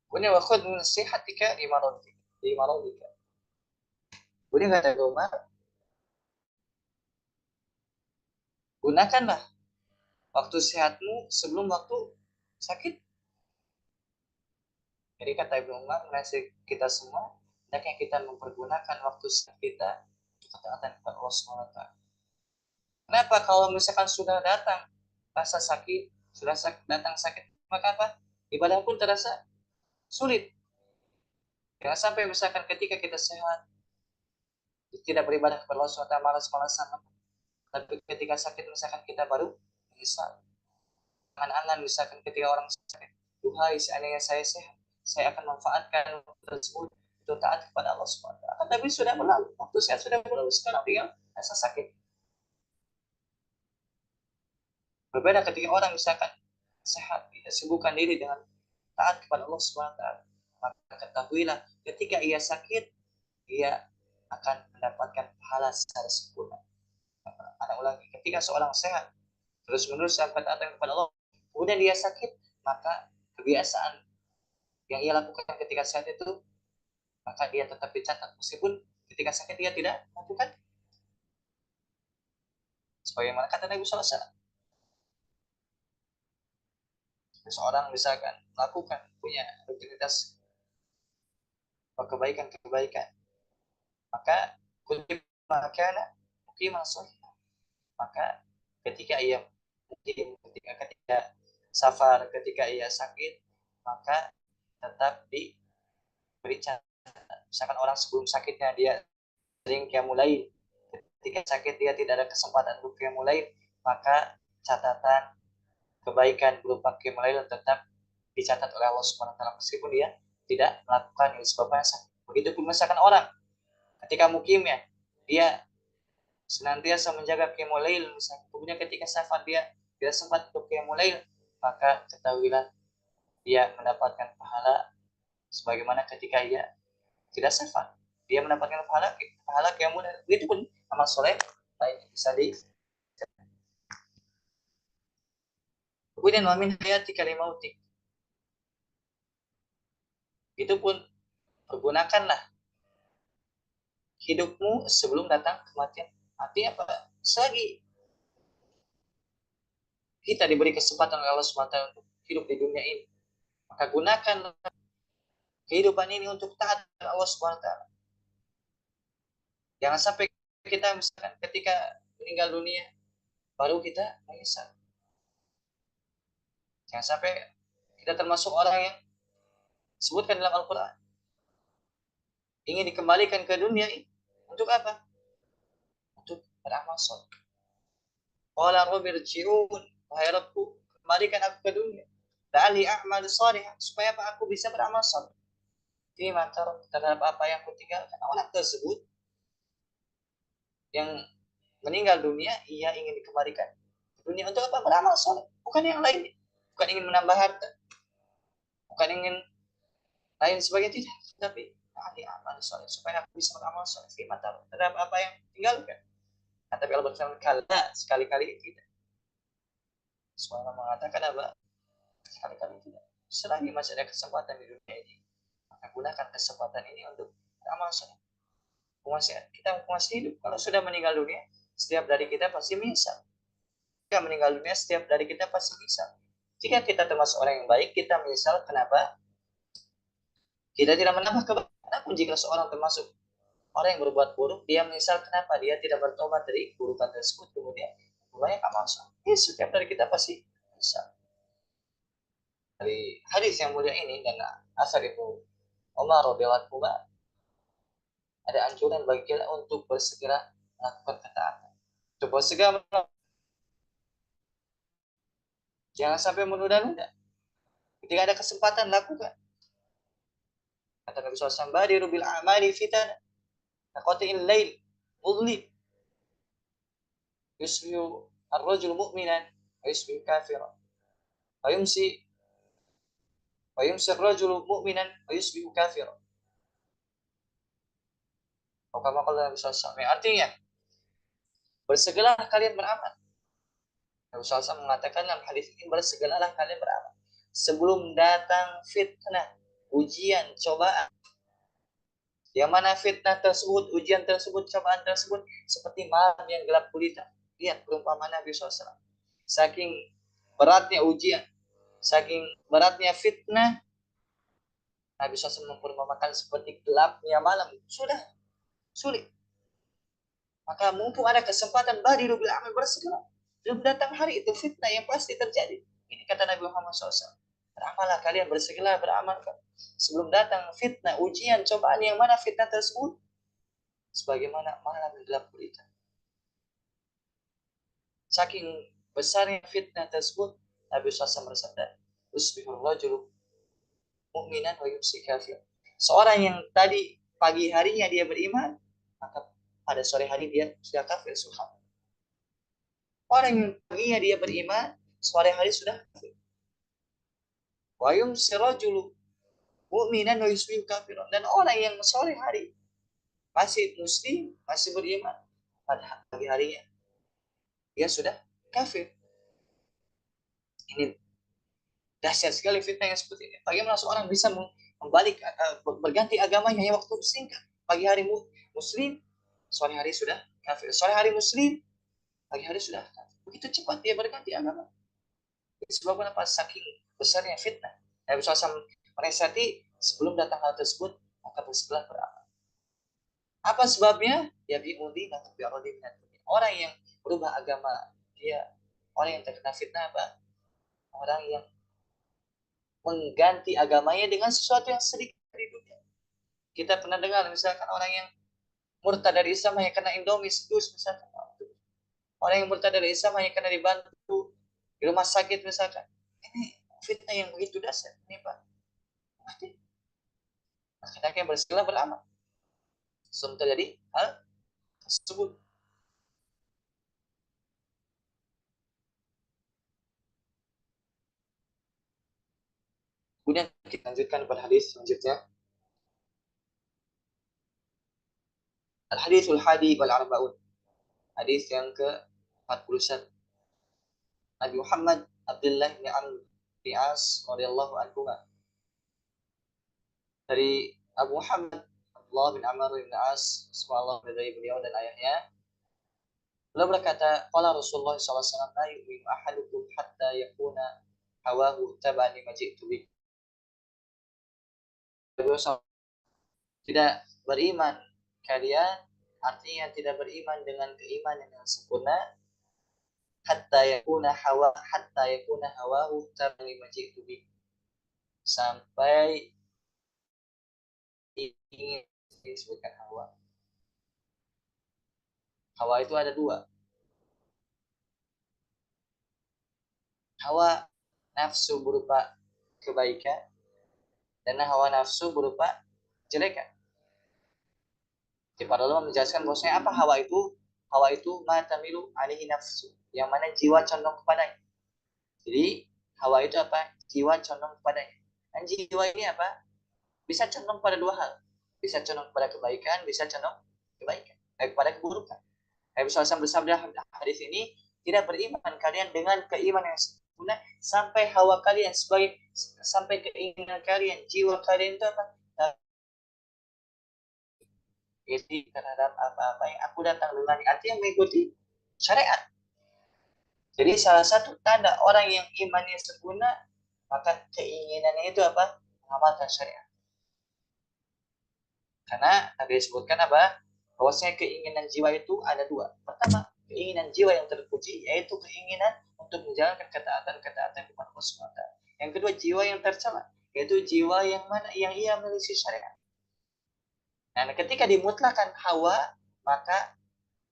Kemudian wa khudh min sihatika li maradika. Kemudian kata Umar, gunakanlah waktu sehatmu sebelum waktu sakit. Jadi kata Ibnu Umar, menasihati kita semua, hendaknya kita mempergunakan waktu sehat kita untuk ketaatan kepada Allah SWT. Kenapa? Kalau misalkan sudah datang rasa sakit, sudah datang sakit, maka apa? Ibadah pun terasa sulit. Jangan sampai misalkan ketika kita sehat, tidak beribadah kepada Allah SWT, malas-malasan, tapi ketika sakit misalkan kita baru menyesal. Angan-angan misalkan ketika orang sakit, duhai seandainya saya sehat, saya akan manfaatkan waktu tersebut untuk taat kepada Allah SWT. Tapi sudah berlalu, waktu sehat sudah berlalu, sekarang tinggal rasa sakit. Berbeda ketika orang misalkan sehat, sibukkan diri dengan taat kepada Allah SWT. Maka ketahuilah ketika ia sakit, ia akan mendapatkan pahala secara sempurna. Anak ulangi, ketika seorang sehat, terus menerus sampai taat kepada Allah, kemudian dia sakit, maka kebiasaan yang ia lakukan ketika sehat itu, maka dia tetap dicatat meskipun ketika sakit dia tidak lakukan. Sebagaimana kata Nabi SAW, seorang misalkan melakukan punya rutinitas kebaikan, maka kutip makana mungkin masuk. Maka ketika ia ketika safar, ketika ia sakit, maka tetap diberi catatan. Misalkan orang sebelum sakitnya dia sering qiyamul lail, ketika sakit dia tidak ada kesempatan untuk qiyamul lail, maka catatan kebaikan berupa qiyamul lail tetap dicatat oleh Allah Subhanahu wa taala meskipun dia tidak melakukan disebabkan sakit. Begitupun misalkan orang ketika mukimnya dia senantiasa menjaga qiyamul lail, misalnya kemudian ketika safar dia tidak sempat untuk qiyamul lail, maka ketahuilah dia mendapatkan pahala sebagaimana ketika ia tidak safar. Dia mendapatkan pahala qiyamul lail. Begitu pun amal soleh lainnya bisa di. Kemudian wa min hayati kalimautik. Itu pun pergunakanlah hidupmu sebelum datang kematian. Artinya apa? Selagi kita diberi kesempatan oleh Allah SWT untuk hidup di dunia ini, maka gunakan kehidupan ini untuk taat kepada Allah SWT. Jangan sampai kita misalkan ketika meninggal dunia baru kita menyesal. Jangan sampai kita termasuk orang yang disebutkan dalam Al-Quran ingin dikembalikan ke dunia ini untuk apa? Untuk beramal soleh. Qala rabbi irji'un, wahai Rabbku, kembalikan aku ke dunia. La'ali a'mal salih, supaya apa aku bisa beramal saleh. Fima tarak, terhadap apa yang aku tinggalkan. Orang tersebut yang meninggal dunia, ia ingin dikembalikan ke dunia untuk apa? Beramal saleh, bukan yang lain. Bukan ingin menambah harta, bukan ingin lain sebagainya, tidak. Tapi la'ali a'mal salih, supaya aku bisa beramal saleh. Fima tarak, terhadap apa yang tinggalkan. Nah, tapi Allah berfirman, kala sekali-kali tidak. Semua mengatakan apa? Sekali-kali tidak. Selagi masih ada kesempatan di dunia ini, maka gunakan kesempatan ini untuk beramal soleh. Kita masih hidup. Kalau sudah meninggal dunia, setiap dari kita pasti menyesal. Jika meninggal dunia, setiap dari kita pasti menyesal. Jika kita termasuk orang yang baik, kita menyesal kenapa kita tidak menambah kebaikan. Namun jika seorang termasuk orang yang berbuat buruk, dia menyesal kenapa dia tidak bertobat dari keburukan tersebut, kemudian banyak amal soleh. Setiap dari kita pasti menyesal. Dari hadis yang mulia ini dan asar itu Umar radhiyallahu anhu ada anjuran bagi kita untuk bersegera melakukan ketaatan. Untuk bersegera jangan sampai menunda-nunda. Ketika ada kesempatan lakukan. Kata Nabi SAW, badiru bil amali fitana kaqati'il lail mudlim yusbihu ar-rajul mu'minan wa yusbihu kafiran wa yumsi ar-rajul mu'minan wa yusbihu kafiran. Kama qala Nabi SAW, artinya bersegeralah kalian beramal. Nabi SAW mengatakan dalam hadis ini, bersegeralah kalian beramal sebelum datang fitnah, ujian, cobaan. Yang mana fitnah tersebut, ujian tersebut, cobaan tersebut seperti malam yang gelap gulita. Lihat perumpamaan Nabi SAW. Saking beratnya ujian, saking beratnya fitnah, Nabi SAW memperumpamakan seperti gelapnya malam. Sudah sulit. Maka mumpung ada kesempatan, badiru bil amal, bersegera. Belum datang hari itu fitnah yang pasti terjadi. Ini kata Nabi Muhammad SAW. Beramallah kalian, bersegera beramal sebelum datang fitnah, ujian, cobaan, yang mana fitnah tersebut sebagaimana malam gelap gulita. Saking besarnya fitnah tersebut, Nabi SAW bersabda, usbihur rajul mu'minan wa yumsi kafir. Seorang yang tadi pagi harinya dia beriman, maka pada sore hari dia sudah kafir. Subhanallah. Orang yang paginya dia beriman, sore hari sudah kafir. Wa yumsi rajul mu'minan wa yusbihu kafiran. Dan orang yang sore hari masih muslim, masih beriman, pada pagi harinya dia sudah kafir. Ini dahsyat sekali fitnah yang seperti ini. Bagaimana seorang bisa membalik, berganti agamanya hanya waktu singkat. Pagi hari muslim, sore hari sudah kafir. Sore hari muslim, pagi hari sudah kafir. Begitu cepat dia berganti agama. Sebabnya apa? Saking besarnya fitnah. Nabi SAW menasihati sebelum datang hal tersebut, maka bersegeralah beramal. Apa sebabnya? Ya bi'udina bi'udina. Orang yang berubah agama, dia orang yang terkena fitnah apa? Orang yang mengganti agamanya dengan sesuatu yang sedikit di dunia. Kita pernah dengar misalkan orang yang murtad dari Islam hanya karena Indomie sedus misalkan. Orang yang murtad dari Islam hanya karena dibantu di rumah sakit misalkan. Ini fitnah yang begitu dasar. Ini Pak. Akhirnya bersilah beramal. Sebelum terjadi hal tersebut. Kemudian kita lanjutkan pada hadis selanjutnya. Al-hadithul hadi wal arba'un. Hadis yang ke-41. Nabi Muhammad Abdullah bin Amr bin As radhiyallahu anhu, dari Abu Muhammad Abdullah bin Amr bin As, semoga Allah meridai beliau dan ayahnya, beliau berkata, qala Rasulullah sallallahu alaihi wasallam, la yu'minu ahadukum hatta yakuna hawahu taban lima ji'tu bi. Tidak beriman kalian, artinya tidak beriman dengan keimanan yang sempurna, hatta yakuna hawahu taban lima ji'tu bi, sampai ingin disebutkan hawa. Hawa itu ada dua. Hawa nafsu berupa kebaikan dan hawa nafsu berupa kejelekan. Jadi para ulama menjelaskan bahwasanya apa hawa itu? Hawa itu ma tamilu alaihi nafsu, yang mana jiwa condong kepadanya. Jadi hawa itu apa? Jiwa condong kepadanya. Dan jiwa ini apa? Bisa condong pada dua hal. Bisa condong kepada kebaikan, bisa condong kepada keburukan. Nabi SAW bersabda hadis ini, tidak beriman kalian dengan keimanan yang sempurna sampai hawa kalian sampai keinginan kalian, jiwa kalian itu apa? Jadi terhadap apa-apa yang aku datang dengan, artinya mengikuti syariat. Jadi salah satu tanda orang yang imannya sempurna, maka keinginannya itu apa? Mengamalkan syariat. Karena tadi disebutkan apa? Bahwasanya keinginan jiwa itu ada dua. Pertama, keinginan jiwa yang terpuji, yaitu keinginan untuk menjalankan ketaatan kepada Allah SWT. Yang kedua, jiwa yang tercela, yaitu jiwa yang mana yang ia menyelisih syariat. Nah, ketika dimutlakan hawa, maka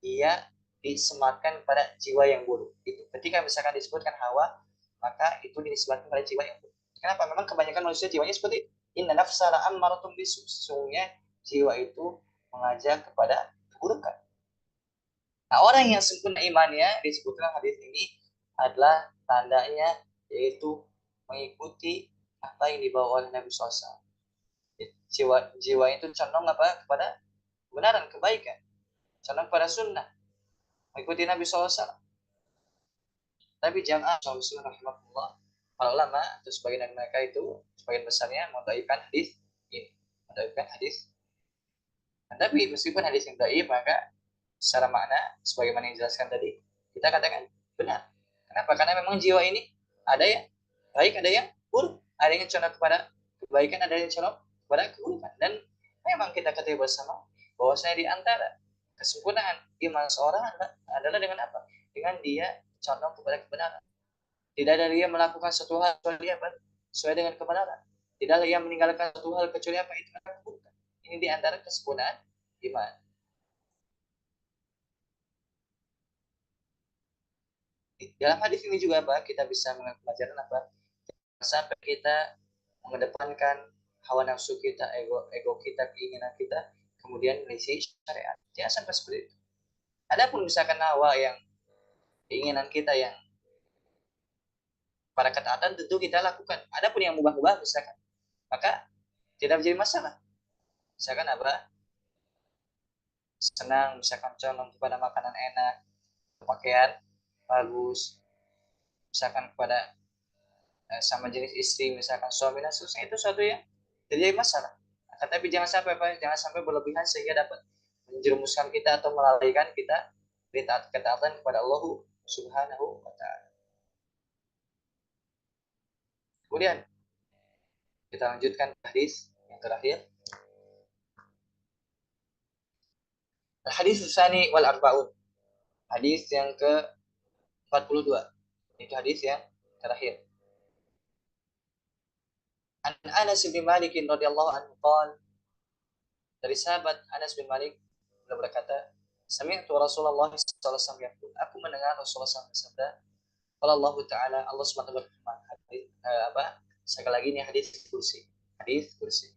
ia disematkan pada jiwa yang buruk. Itu ketika misalkan disebutkan hawa, maka itu dinisbatkan pada jiwa yang buruk. Kenapa? Memang kebanyakan manusia jiwanya seperti inna nafsa la'ammaratun bisu. Sesungguhnya jiwa itu mengajak kepada keburukan. Nah, orang yang sempurna imannya, disebutkan hadis ini, adalah tandanya yaitu mengikuti apa yang dibawa oleh Nabi SAW. Jiwa itu condong apa? Kepada kebenaran, kebaikan, condong pada sunnah, mengikuti Nabi SAW. Tapi jangan rahimahullah, para ulama atau sebagian dari mereka itu, sebagian besarnya mendhaifkan hadis ini, mendhaifkan hadis. Tapi meskipun hadis yang dhaif, maka secara makna sebagaimana yang dijelaskan tadi, kita katakan benar. Kenapa? Karena memang jiwa ini ada yang baik, ada yang buruk, ada yang condong kepada kebaikan, ada yang condong kepada keburukan. Dan memang kita ketahui bersama bahwasanya di antara kesempurnaan iman seorang adalah dengan apa? Dengan dia condong kepada kebenaran. Tidak ada dia melakukan satu hal kecuali apa? Sesuai dengan kebenaran. Tidak ada yang meninggalkan satu hal kecuali apa? Itu adalah keburukan. Ini di antara kesempurnaan iman. Dalam hadis ini juga apa? Kita bisa mengambil pelajaran apa? Sampai kita mengedepankan hawa nafsu kita, ego kita, keinginan kita, kemudian menyelisih syariat. Jangan sampai seperti itu. Adapun misalkan hawa yang keinginan kita yang pada ketaatan tentu kita lakukan. Adapun yang mubah-mubah misalkan, maka tidak menjadi masalah. Misalkan apa? Senang, misalkan condong kepada makanan enak, pakaian bagus, misalkan kepada sama jenis istri, misalkan suami dan seterusnya, itu suatu yang terjadi masalah. Tapi jangan sampai jangan sampai berlebihan sehingga dapat menjerumuskan kita atau melalaikan kita dari ketaatan kepada Allah Subhanahu wa taala. Kemudian kita lanjutkan hadis yang terakhir. Hadis tsani wal arbaun. Hadis yang ke-42. Itu hadis yang terakhir. An Anas bin Malik radhiyallahu anhu qala, dari sahabat Anas bin Malik beliau berkata, sami'tu Rasulullah sallallahu alaihi wasallam yaqul, aku mendengar Rasulullah SAW bersabda, qala Allah taala, Allah Subhanahu wa taala berfirman, sekali lagi ini hadis kursi. Hadis kursi.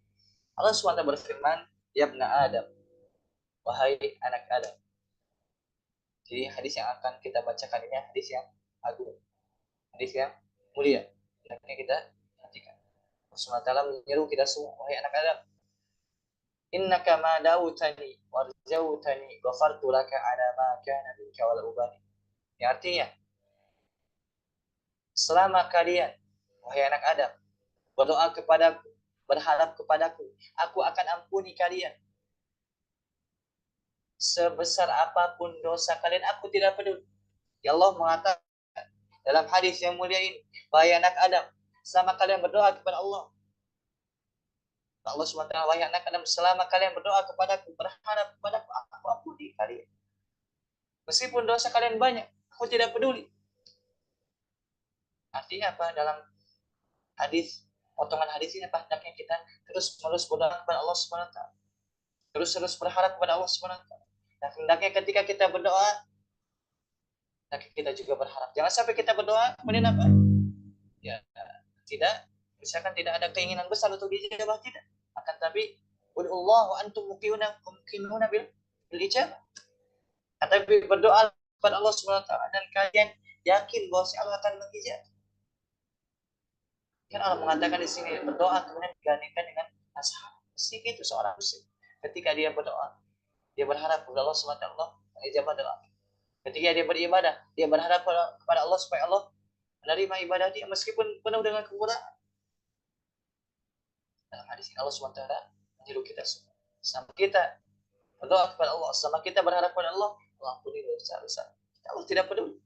Allah SWT berfirman, ya ibna Adam, wahai anak Adam. Jadi hadis yang akan kita bacakan ini hadis yang agung, hadis yang mulia. Hendaknya kita perhatikan. Allah SWT menyeru kita semua, wahai anak Adam, innaka ma da'utani warjautani ghafartu laka ala ma kana minka wal ubani. Yang artinya, selama kalian, wahai anak Adam, berdoa kepadaku, berharap kepadaku, aku akan ampuni kalian. Sebesar apapun dosa kalian, aku tidak peduli. Ya Allah mengatakan dalam hadis yang mulia ini, wahai anak Adam, selama kalian berdoa kepada Allah, Allah SWT, wahai anak Adam, selama kalian berdoa kepadaku, berharap kepadaku, aku ampuni kalian. Meskipun dosa kalian banyak, aku tidak peduli. Artinya apa? Dalam hadis, potongan hadis ini apa? Hendaknya kita terus-menerus berdoa kepada Allah SWT. Terus-terus berharap kepada Allah SWT. Dan hendaknya ketika kita berdoa, hendaknya kita juga berharap. Jangan sampai kita berdoa, kemudian apa? Ya, tidak, misalkan tidak ada keinginan besar untuk dijabah, tidak. Akan tapi, ud'ullah wa antum muqinuna bil ijabah. Tapi berdoa kepada Allah SWT dan kalian yakin bahwa si Allah akan mengijabah. Kan Allah mengatakan di sini, berdoa kemudian digandingkan dengan ashab. Mesti itu seorang muslim. Ketika dia berdoa, dia berharap kepada Allah SWT, Allah mengijabah doa. Ketika dia beribadah, dia berharap kepada Allah supaya Allah menerima ibadah dia meskipun penuh dengan kekurangan. Dalam hadis ini Allah SWT menyuruh kita semua. Sama kita berdoa kepada Allah, sama kita berharap kepada Allah, Allah ampuni dosa-dosa. Allah tidak peduli.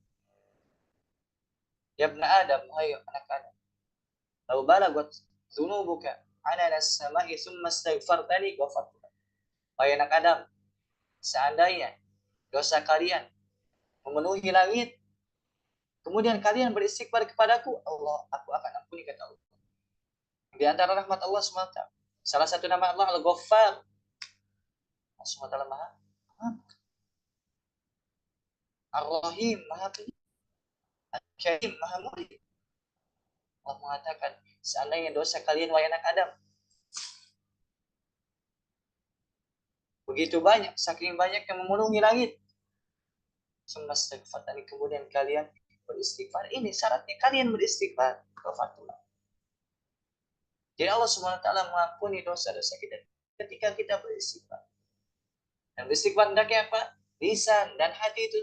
Ya ibna Adam, wahai anak Adam, law balagat dzunubuka anana as-sama'i tsumma astaghfartani ghafartu. Wahai anak Adam, seandainya dosa kalian memenuhi langit, kemudian kalian beristighfar kepadaku, Allah, aku akan ampuni, kata Allah. Di antara rahmat Allah SWT, salah satu nama Allah Al-Ghaffar. Allah SWT Maha Ar-Rahim, Maha Al-Karim, Maha Mulia. Allah mengatakan, seandainya dosa kalian, wahai anak Adam, begitu banyak, saking banyak yang memenuhi langit, semastighfar, dan kemudian kalian beristighfar. Ini syaratnya, kalian beristighfar. Ghafartullah. Jadi Allah SWT mengampuni dosa-dosa kita ketika kita beristighfar. Dan beristighfar hendaknya apa? Lisan dan hati itu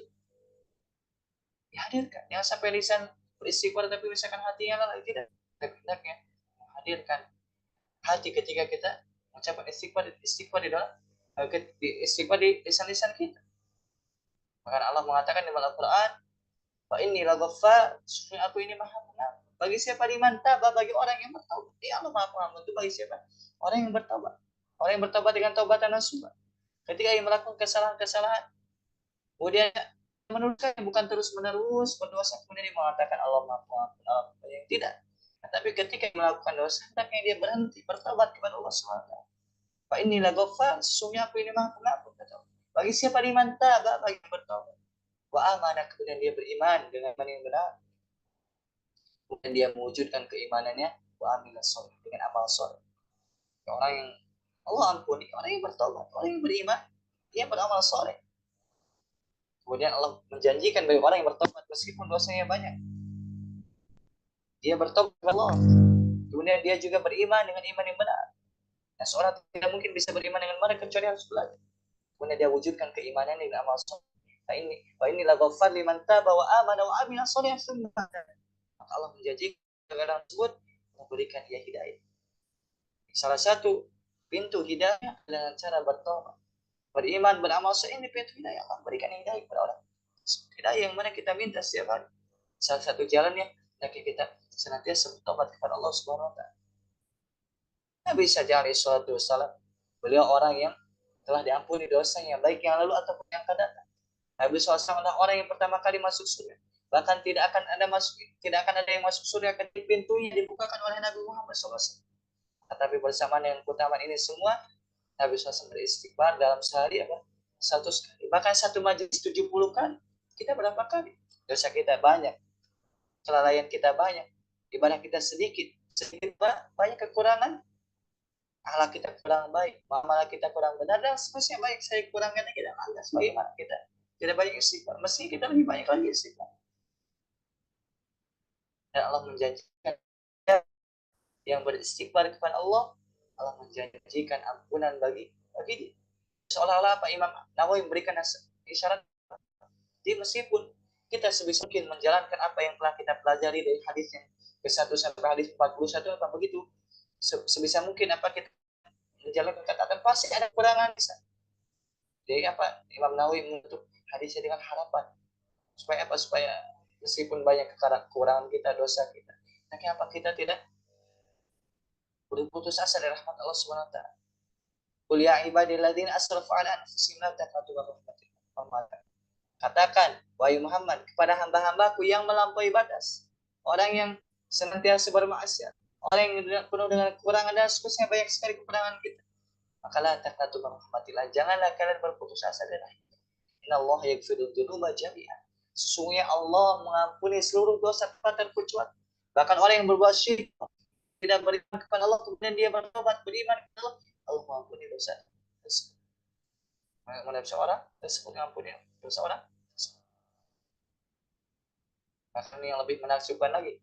dihadirkan. Jangan sampai lisan beristighfar tapi misalkan hatinya lalai, tidak. Hendaknya menghadirkan hati ketika kita mengucapkan istighfar di dalam istighfar di lisan-lisan kita. Maka Allah mengatakan di dalam Al-Quran, wa inni laghafar, sesungguhnya aku ini maha pengampun. Bagi siapa liman taba, bagi orang yang bertaubat. Ya Allah maha pengampun itu bagi siapa? Orang yang bertaubat. Orang yang bertaubat dengan taubatan nasuha. Ketika ia melakukan kesalahan-kesalahan, kemudian meneruskan, bukan terus-menerus berdosa, kemudian dia mengatakan Allah maha pengampun, Allah yang tidak. Tapi ketika dia melakukan dosa, hendaknya dia berhenti bertaubat kepada Allah SWT. Fa inni laghafar, sesungguhnya aku ini maha pengampun, kata Allah. Bagi siapa liman taba, bagi yang bertaubat. Wa amana, kemudian dia beriman dengan iman yang benar. Kemudian dia mewujudkan keimanannya, wa amila sholih, dengan amal sholih. Orang yang Allah ampuni, orang yang bertobat, orang yang beriman, dia beramal sholih. Kemudian Allah menjanjikan bagi orang yang bertobat meskipun dosanya banyak, dia bertobat kepada Allah. Kemudian dia juga beriman dengan iman yang benar. Nah, seorang tidak mungkin bisa beriman dengan benar kecuali harus belajar. Kemudian dia wujudkan keimanan dengan amal sholih. Fa inni laghafar liman taba wa amana wa amila sholih. Maka Allah menjanjikan orang tersebut memberikan dia hidayah. Salah satu pintu hidayah dengan cara bertobat, beriman, beramal soleh, ini pintu hidayah. Allah berikan hidayah kepada orang. Hidayah yang mana kita minta setiap hari. Salah satu jalannya, kita senantiasa bertobat kepada Allah Subhanahu Wa Taala. Nabi saja alaihissalatu wassalam, beliau orang yang telah diampuni dosanya, baik yang lalu ataupun yang akan datang. Nabi SAW adalah orang yang pertama kali masuk surga. Bahkan tidak akan ada yang masuk surga kecuali pintunya dibukakan oleh Nabi Muhammad SAW. Tetapi bersamaan dengan keutamaan ini semua, Nabi SAW beristighfar dalam sehari 100 kali. Bahkan satu majelis 70 kali. Kita berapa kali? Dosa kita banyak, kelalaian kita banyak, ibadah kita sedikit. Sedikit banyak kekurangan, akhlak kita kurang baik, amalan kita kurang benar, dan seterusnya banyak saya kurangkan kita lantas bagaimana kita tidak banyak istighfar. Mesti kita lebih banyak lagi istighfar. Dan Allah menjanjikan yang beristighfar kepada Allah menjanjikan ampunan bagi dia. Seolah-olah apa Imam Nawawi memberikan isyarat, jadi meskipun kita sebisa mungkin menjalankan apa yang telah kita pelajari dari hadis yang ke-1 sampai hadis 41 apa begitu, sebisa mungkin apa kita menjalankan ketaatan, pasti ada kekurangan. Jadi apa Imam Nawawi menutup hadisnya dengan harapan supaya apa, supaya meskipun banyak kekurangan kita, dosa kita, tapi apa kita tidak berputus asa dari rahmat Allah Subhanahu wa taala. Qul ya ibadilladzina asrafu ala anfusihim la taqnatu min rahmatillah. Katakan wahai Muhammad kepada hamba-hambaku yang melampaui batas, orang yang senantiasa bermaksiat, orang yang penuh dengan kekurangan dan seterusnya, banyak sekali kekurangan kita. Maka la taqnatu min rahmatillah, janganlah kalian berputus asa dari rahmat. Innallaha yaghfiru dzunuba jami'an. Sesungguhnya Allah mengampuni seluruh dosa tanpa terkecuali. Bahkan orang yang berbuat syirik, tidak beriman kepada Allah, kemudian dia bertobat beriman kepada Allah, Allah mengampuni dosa. Mengenai seorang tersebut mengampuni dosa orang. Maka ini yang lebih menakjubkan lagi,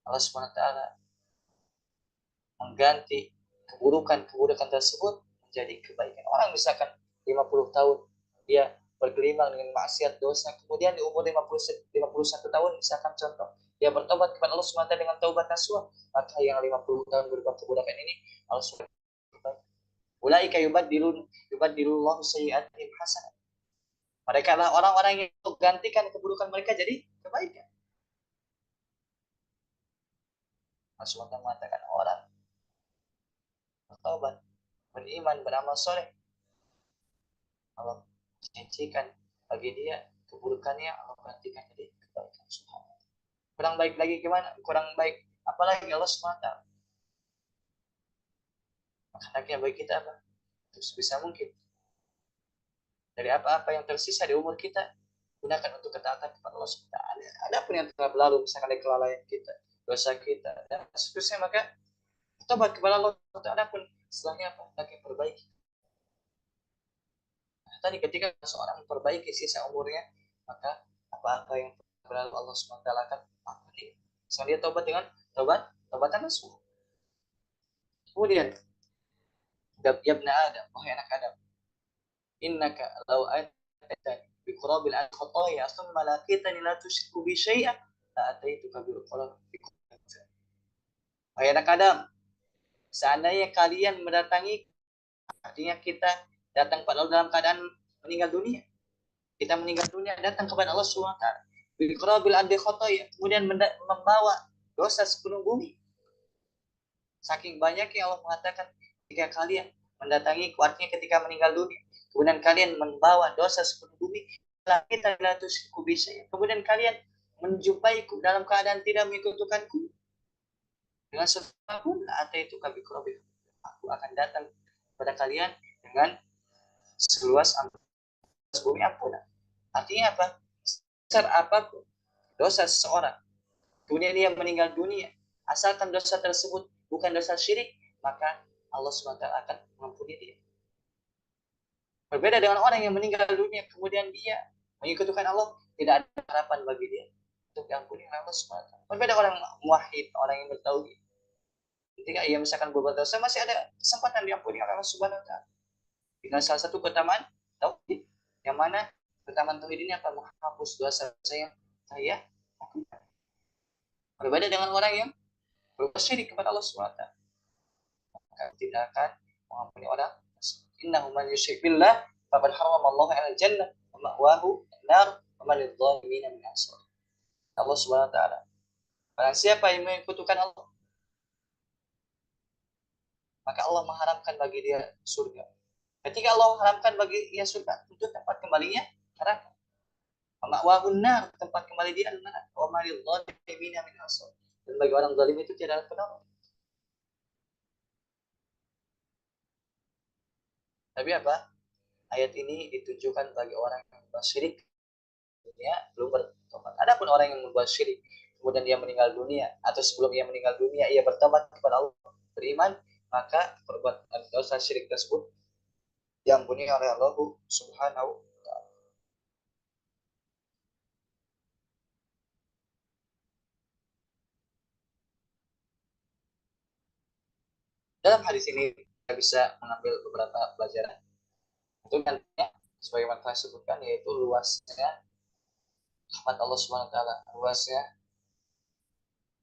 Allah SWT mengganti keburukan tersebut menjadi kebaikan. Orang misalkan 50 tahun dia bergelimang dengan maksiat dosa, kemudian di umur 51 tahun misalkan contoh, dia bertobat kepada Allah SWT dengan taubat nasuha, maka yang 50 tahun berbuat keburukan ini Allah SWT ulaika yubaddilullahu sayyi'atihim hasanat. Mereka adalah orang-orang yang menggantikan keburukan mereka jadi kebaikan. Allah SWT mengatakan orang bertobat, beriman, beramal soleh, Allah janjikan bagi dia keburukannya Allah gantikan jadi kebaikan. Subhanallah. Kurang baik lagi gimana? Kurang baik apalagi Allah SWT. Maka yang bagi kita apa? Terus bisa mungkin dari apa-apa yang tersisa di umur kita, gunakan untuk ketaatan kepada Allah SWT. Ada pun yang telah berlalu, misalkan dari kelalaian kita, dosa kita, dan seterusnya, maka tobat kepada Allah SWT. Ada pun setelahnya apa? Lagi perbaiki. Nah, tadi ketika seorang memperbaiki sisa umurnya, maka apa-apa yang berlalu Allah SWT akan ampuni. Misalnya dia tobat dengan tobatan nasuh. Kemudian, ya ibna Adam, wahai anak Adam, innaka law atani bi qurabil al-khataya thumma laqitani la tusyriku bi syai'an la ataituka bi qurabil. Wahai anak Adam, seandainya kalian mendatangi, artinya kita datang pada Allah dalam keadaan meninggal dunia. Kita meninggal dunia datang kepada Allah SWT. Bi qurabil al-khataya, kemudian membawa dosa sepenuh bumi. Saking banyaknya Allah mengatakan jika kalian mendatangi, artinya ketika meninggal dunia, kemudian kalian membawa dosa sepenuh bumi, kemudian kalian menjumpaiku dalam keadaan tidak mengikutukanku dengan sesuatu, ataitu kabi qurabi, aku akan datang kepada kalian dengan seluas bumi ampunan. Artinya apa? Besar apapun dosa seseorang, kemudian dia meninggal dunia, asalkan dosa tersebut bukan dosa syirik, maka Allah SWT akan mengampuni dia. Berbeda dengan orang yang meninggal dunia, kemudian dia mengikuti Allah, tidak ada harapan bagi dia untuk diampuni oleh Allah SWT. Berbeda orang muwahhid, orang yang bertauhid. Ketika ia misalkan berbuat dosa, masih ada kesempatan diampuni oleh Allah SWT. Dengan salah satu keutamaan tauhid, yang mana keutamaan tauhid ini akan menghapus dosa-dosa yang saya lakukan. Berbeda dengan orang yang berbuat syirik kepada Allah SWT, maka tidak akan mengampuni orang. Innahu man yusyrik billah faqad harrama Allahu 'alal jannah wa ma'wahu an-nar wa man lidh-dhalimin min ansar. Allah Subhanahu wa taala, barang siapa yang menyekutukan Allah, maka Allah mengharamkan bagi dia surga. Ketika Allah mengharamkan bagi dia surga, itu tempat kembalinya neraka. Wa ma'wahu an-nar, tempat kembali dia neraka. Wa man lidh-dhalimin min ansar. Dan bagi orang zalim itu tidak ada penolong. Tapi apa? Ayat ini ditujukan bagi orang yang syirik dunia belum bertobat. Adapun orang yang membuat syirik kemudian dia meninggal dunia atau sebelum ia meninggal dunia ia bertobat kepada Allah, beriman, maka perbuatan dosa syirik tersebut diampuni oleh Allah Subhanahu wa taala. Dalam hadis ini kita bisa mengambil beberapa pelajaran. Itu nantinya sebagaimana saya sebutkan yaitu luasnya rahmat Allah Subhanahu wa taala, luasnya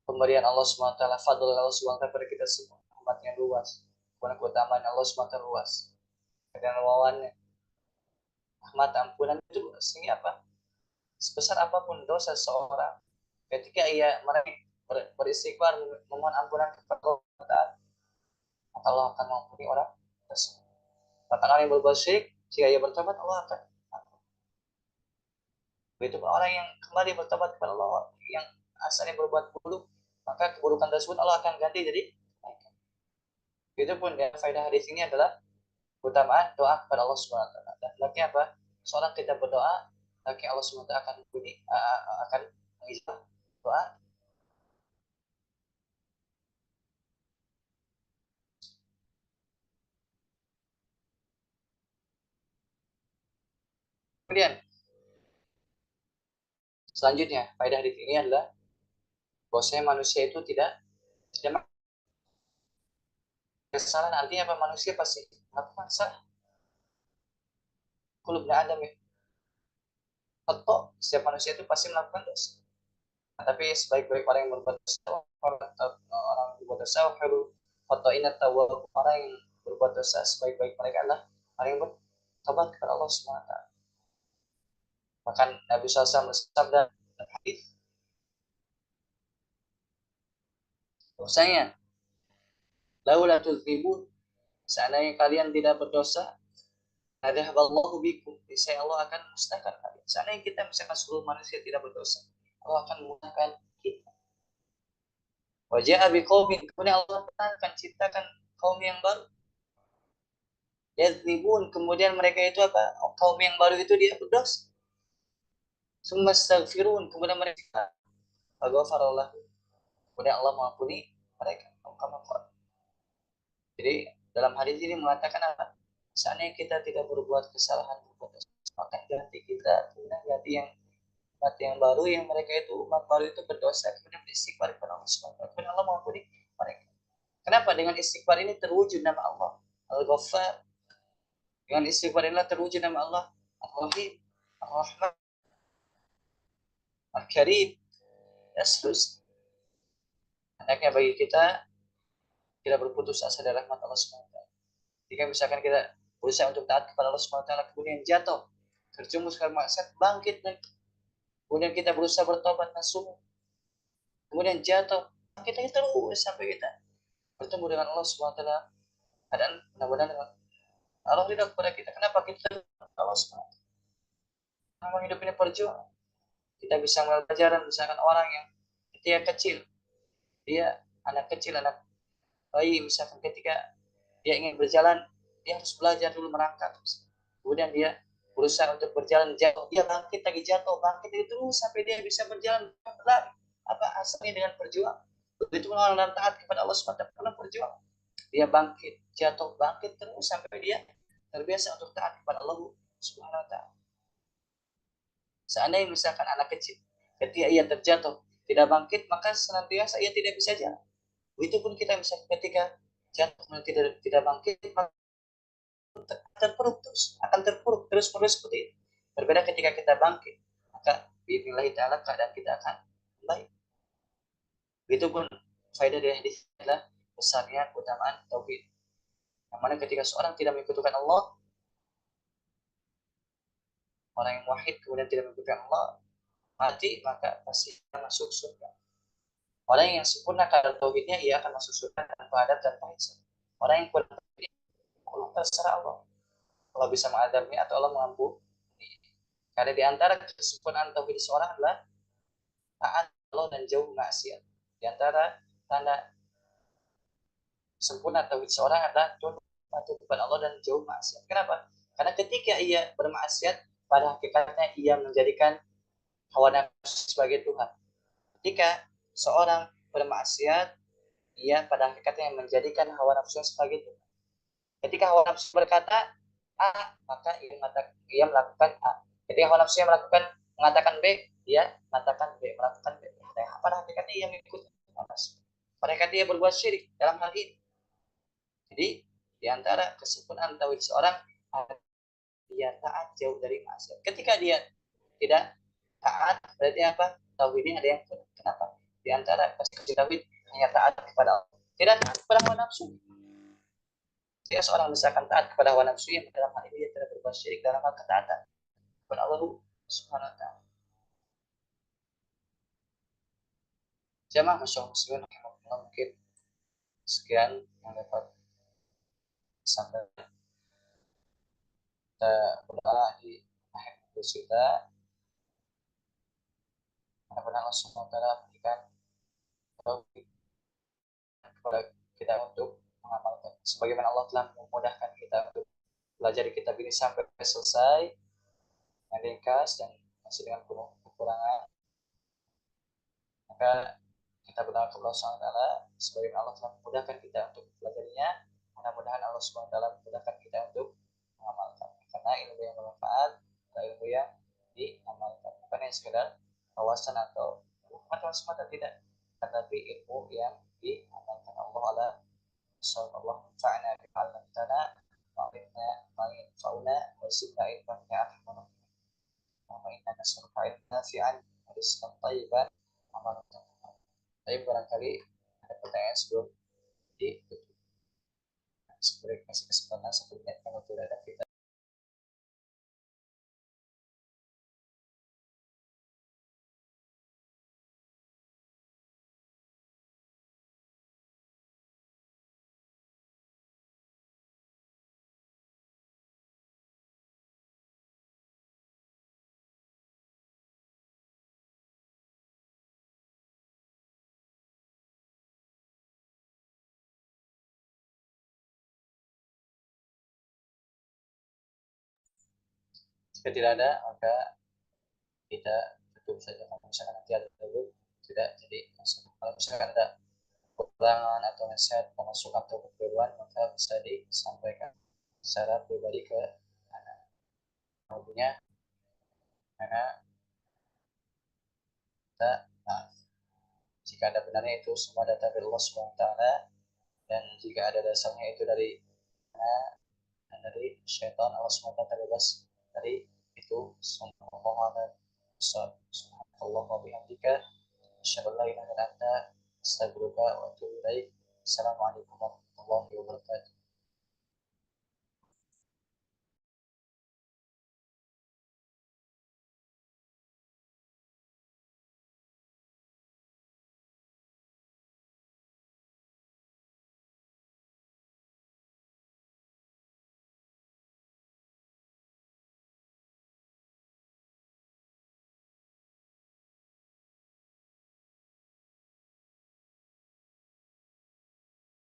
pemberian Allah Subhanahu wa taala, fadl Allah Subhanahu wa taala kepada kita semua. Rahmatnya luas, keutamaan Allah Subhanahu wa taala luas. Dan wawannya rahmat ampunan itu luas. Sehingga apa? Sebesar apapun dosa seorang, ketika ia beristighfar memohon ampunan kepada Allah, maka Allah akan mengampuni orang tersebut. Bahkan orang yang berbuat syirik, jika ia bertobat, Allah akan. Begitu orang yang kembali bertobat kepada Allah, yang asalnya berbuat buruk, maka keburukan tersebut Allah akan ganti jadi kebaikan. Begitupun ya, faedah hadis ini adalah keutamaan doa kepada Allah Subhanahu wa taala. Dan lagi apa? Seorang kita berdoa, lagi Allah Subhanahu wa taala akan mengijabah doa. Kemudian selanjutnya, faedah hadis ini adalah bahwasanya manusia itu tidak kesalahan. Artinya apa? Manusia pasti melakukan salah. Kulubnya Adam ya. Atau setiap manusia itu pasti melakukan dosa. Nah, tapi sebaik-baik orang yang berbuat dosa, orang yang berbuat dosa, atau inat tahu orang yang berbuat dosa sebaik-baik mereka adalah orang yang bertobat kepada Allah SWT. Bahkan Nabi SAW bersabda dalam hadis, bahwasanya laula tudzibun, seandainya kalian tidak berdosa, adzaballahu bikum, niscaya Allah akan musnahkan kalian. Seandainya kita misalkan seluruh manusia tidak berdosa, Allah akan memudahkan kita. Wajah biqaumin, kemudian Allah akan ciptakan kaum yang baru. Yadzibun, kemudian mereka itu apa? Kaum yang baru itu dia berdosa. Summa astaghfirun, kemudian mereka faghfarallah, kemudian Allah mengampuni mereka. Jadi dalam hadis ini mengatakan apa? Seandainya kita tidak berbuat kesalahan, berbuat dosa, maka ganti kita, kemudian ganti yang baru, yang mereka itu umat baru itu berdosa, kemudian beristighfar kepada Allah SWT, kemudian Allah mengampuni mereka. Kenapa? Dengan istighfar ini terwujud nama Allah Al-Ghaffar. Dengan istighfar inilah terwujud nama Allah Ar-Rahim, Ar-Rahman, Al-Karim, ya seterusnya. Hendaknya bagi kita tidak berputus asa dari rahmat Allah SWT. Jika misalkan kita berusaha untuk taat kepada Allah SWT, kemudian jatuh, terjumus ke maksiat, bangkit lagi. Kemudian kita berusaha bertobat nasuh, kemudian jatuh, kita terus sampai kita bertemu dengan Allah SWT. Dan mudah-mudahan Allah ridha kepada kita. Kenapa kita Allah SWT? Memang hidup ini perjuangan. Kita bisa mengambil pelajaran, misalkan orang yang ketika kecil, dia anak kecil, anak bayi, misalkan ketika dia ingin berjalan, dia harus belajar dulu merangkak. Kemudian dia berusaha untuk berjalan jauh, dia bangkit lagi, jatuh, bangkit lagi terus sampai dia bisa berjalan berlari. Apa asalnya dengan berjuang? Begitu orang dalam taat kepada Allah SWT pernah berjuang. Dia bangkit, jatuh, bangkit terus sampai dia terbiasa untuk taat kepada Allah Subhanahu wa taala. Seandainya misalkan anak kecil, ketika ia terjatuh, tidak bangkit, maka senantiasa ia tidak bisa jalan. Begitu pun kita misalkan ketika jatuh tidak bangkit, maka akan terpuruk terus menerus seperti itu. Berbeda ketika kita bangkit, maka biidznillah taala keadaan kita akan baik. Begitu pun faedah dari hadis adalah besarnya keutamaan tauhid. Yang mana ketika seorang tidak menyekutukan Allah, orang yang wahid kemudian tidak menyekutukan Allah, mati maka pasti akan masuk surga. Orang yang sempurna kadar tauhidnya, ia akan masuk surga tanpa adab dan hisab. Orang yang kurang tauhid, Allah terserah Allah. Allah bisa mengadabnya atau Allah mengampuni. Karena di antara kesempurnaan tauhid seorang adalah taat Allah dan jauh maksiat. Di antara tanda sempurna tauhid seorang adalah tunduk patuh kepada Allah dan jauh maksiat. Kenapa? Karena ketika ia bermaksiat, pada hakikatnya ia menjadikan hawa nafsu sebagai Tuhan. Ketika seorang bermaksiat, ia pada hakikatnya menjadikan hawa nafsu sebagai Tuhan. Ketika hawa nafsu berkata A, maka ia melakukan A. Ketika hawa nafsu mengatakan B, dia melakukan B. Pada hakikatnya ia mengikuti hawa nafsu. Pada hakikatnya ia berbuat syirik dalam hal ini. Jadi di antara kesempurnaan tauhid seorang, dia taat jauh dari maksiat. Ketika dia tidak taat, berarti apa? Tauhidnya ada yang kurang. Kenapa? Di antara konsekuensi tauhid hanya taat kepada Allah, tidak taat kepada hawa nafsu. Jika seorang misalkan taat kepada hawa nafsu, yang dalam hal ini dia tidak berbuat syirik dalam hal ketaatan kepada Allah Subhanahu wa taala. Jamaah masyaallah muslimin rahimakumullah, mungkin sekian yang dapat disampaikan. Kita berdoa di akhir kita, mudah-mudahan Allah Subhanahu wa taala memberikan taufik kepada kita untuk mengamalkan. Sebagaimana Allah telah memudahkan kita untuk belajar kitab ini sampai selesai, yang ringkas dan masih dengan penuh kekurangan, maka kita berdoa kepada Allah SWT sebagaimana Allah telah memudahkan kita untuk mempelajarinya. Mudah-mudahan Allah SWT memudahkan kita untuk mengamalkan, karena ilmu yang bermanfaat adalah ilmu yang diamalkan, bukan yang sekedar wawasan atau pengetahuan semata, tidak, tetapi ilmu yang diamalkan. Allah Allah fa'na bi'allamtana wa'allimna ma'infa'una wa zidna ilman ya arhamar rahimin. Wa inna nas'aluka ilman nafi'an wa rizqan thayyiban wa amalan mutaqabbal. Tapi barangkali ada pertanyaan sebelum ditutup. Sebelum kasih kesempatan 1 menit kalau tidak ada kita. Jika tidak ada, maka kita tutup saja. Kalau misalkan nanti ada dulu, tidak. Jadi kalau misalkan ada kekurangan atau nasihat, pemasukan atau kekeliruan, maka bisa disampaikan secara pribadi ke anak. Kemudian, karena kita maaf. Jika ada benarnya itu semua data dari Allah SWT, dan jika ada dasarnya itu dari dan dari syaitan, Allah SWT terbebas dari itu semua. Allah wa bihamdika asyhadu an la ilaha illa anta astaghfiruka wa atubu ilaik. Assalamualaikum warahmatullahi wabarakatuh.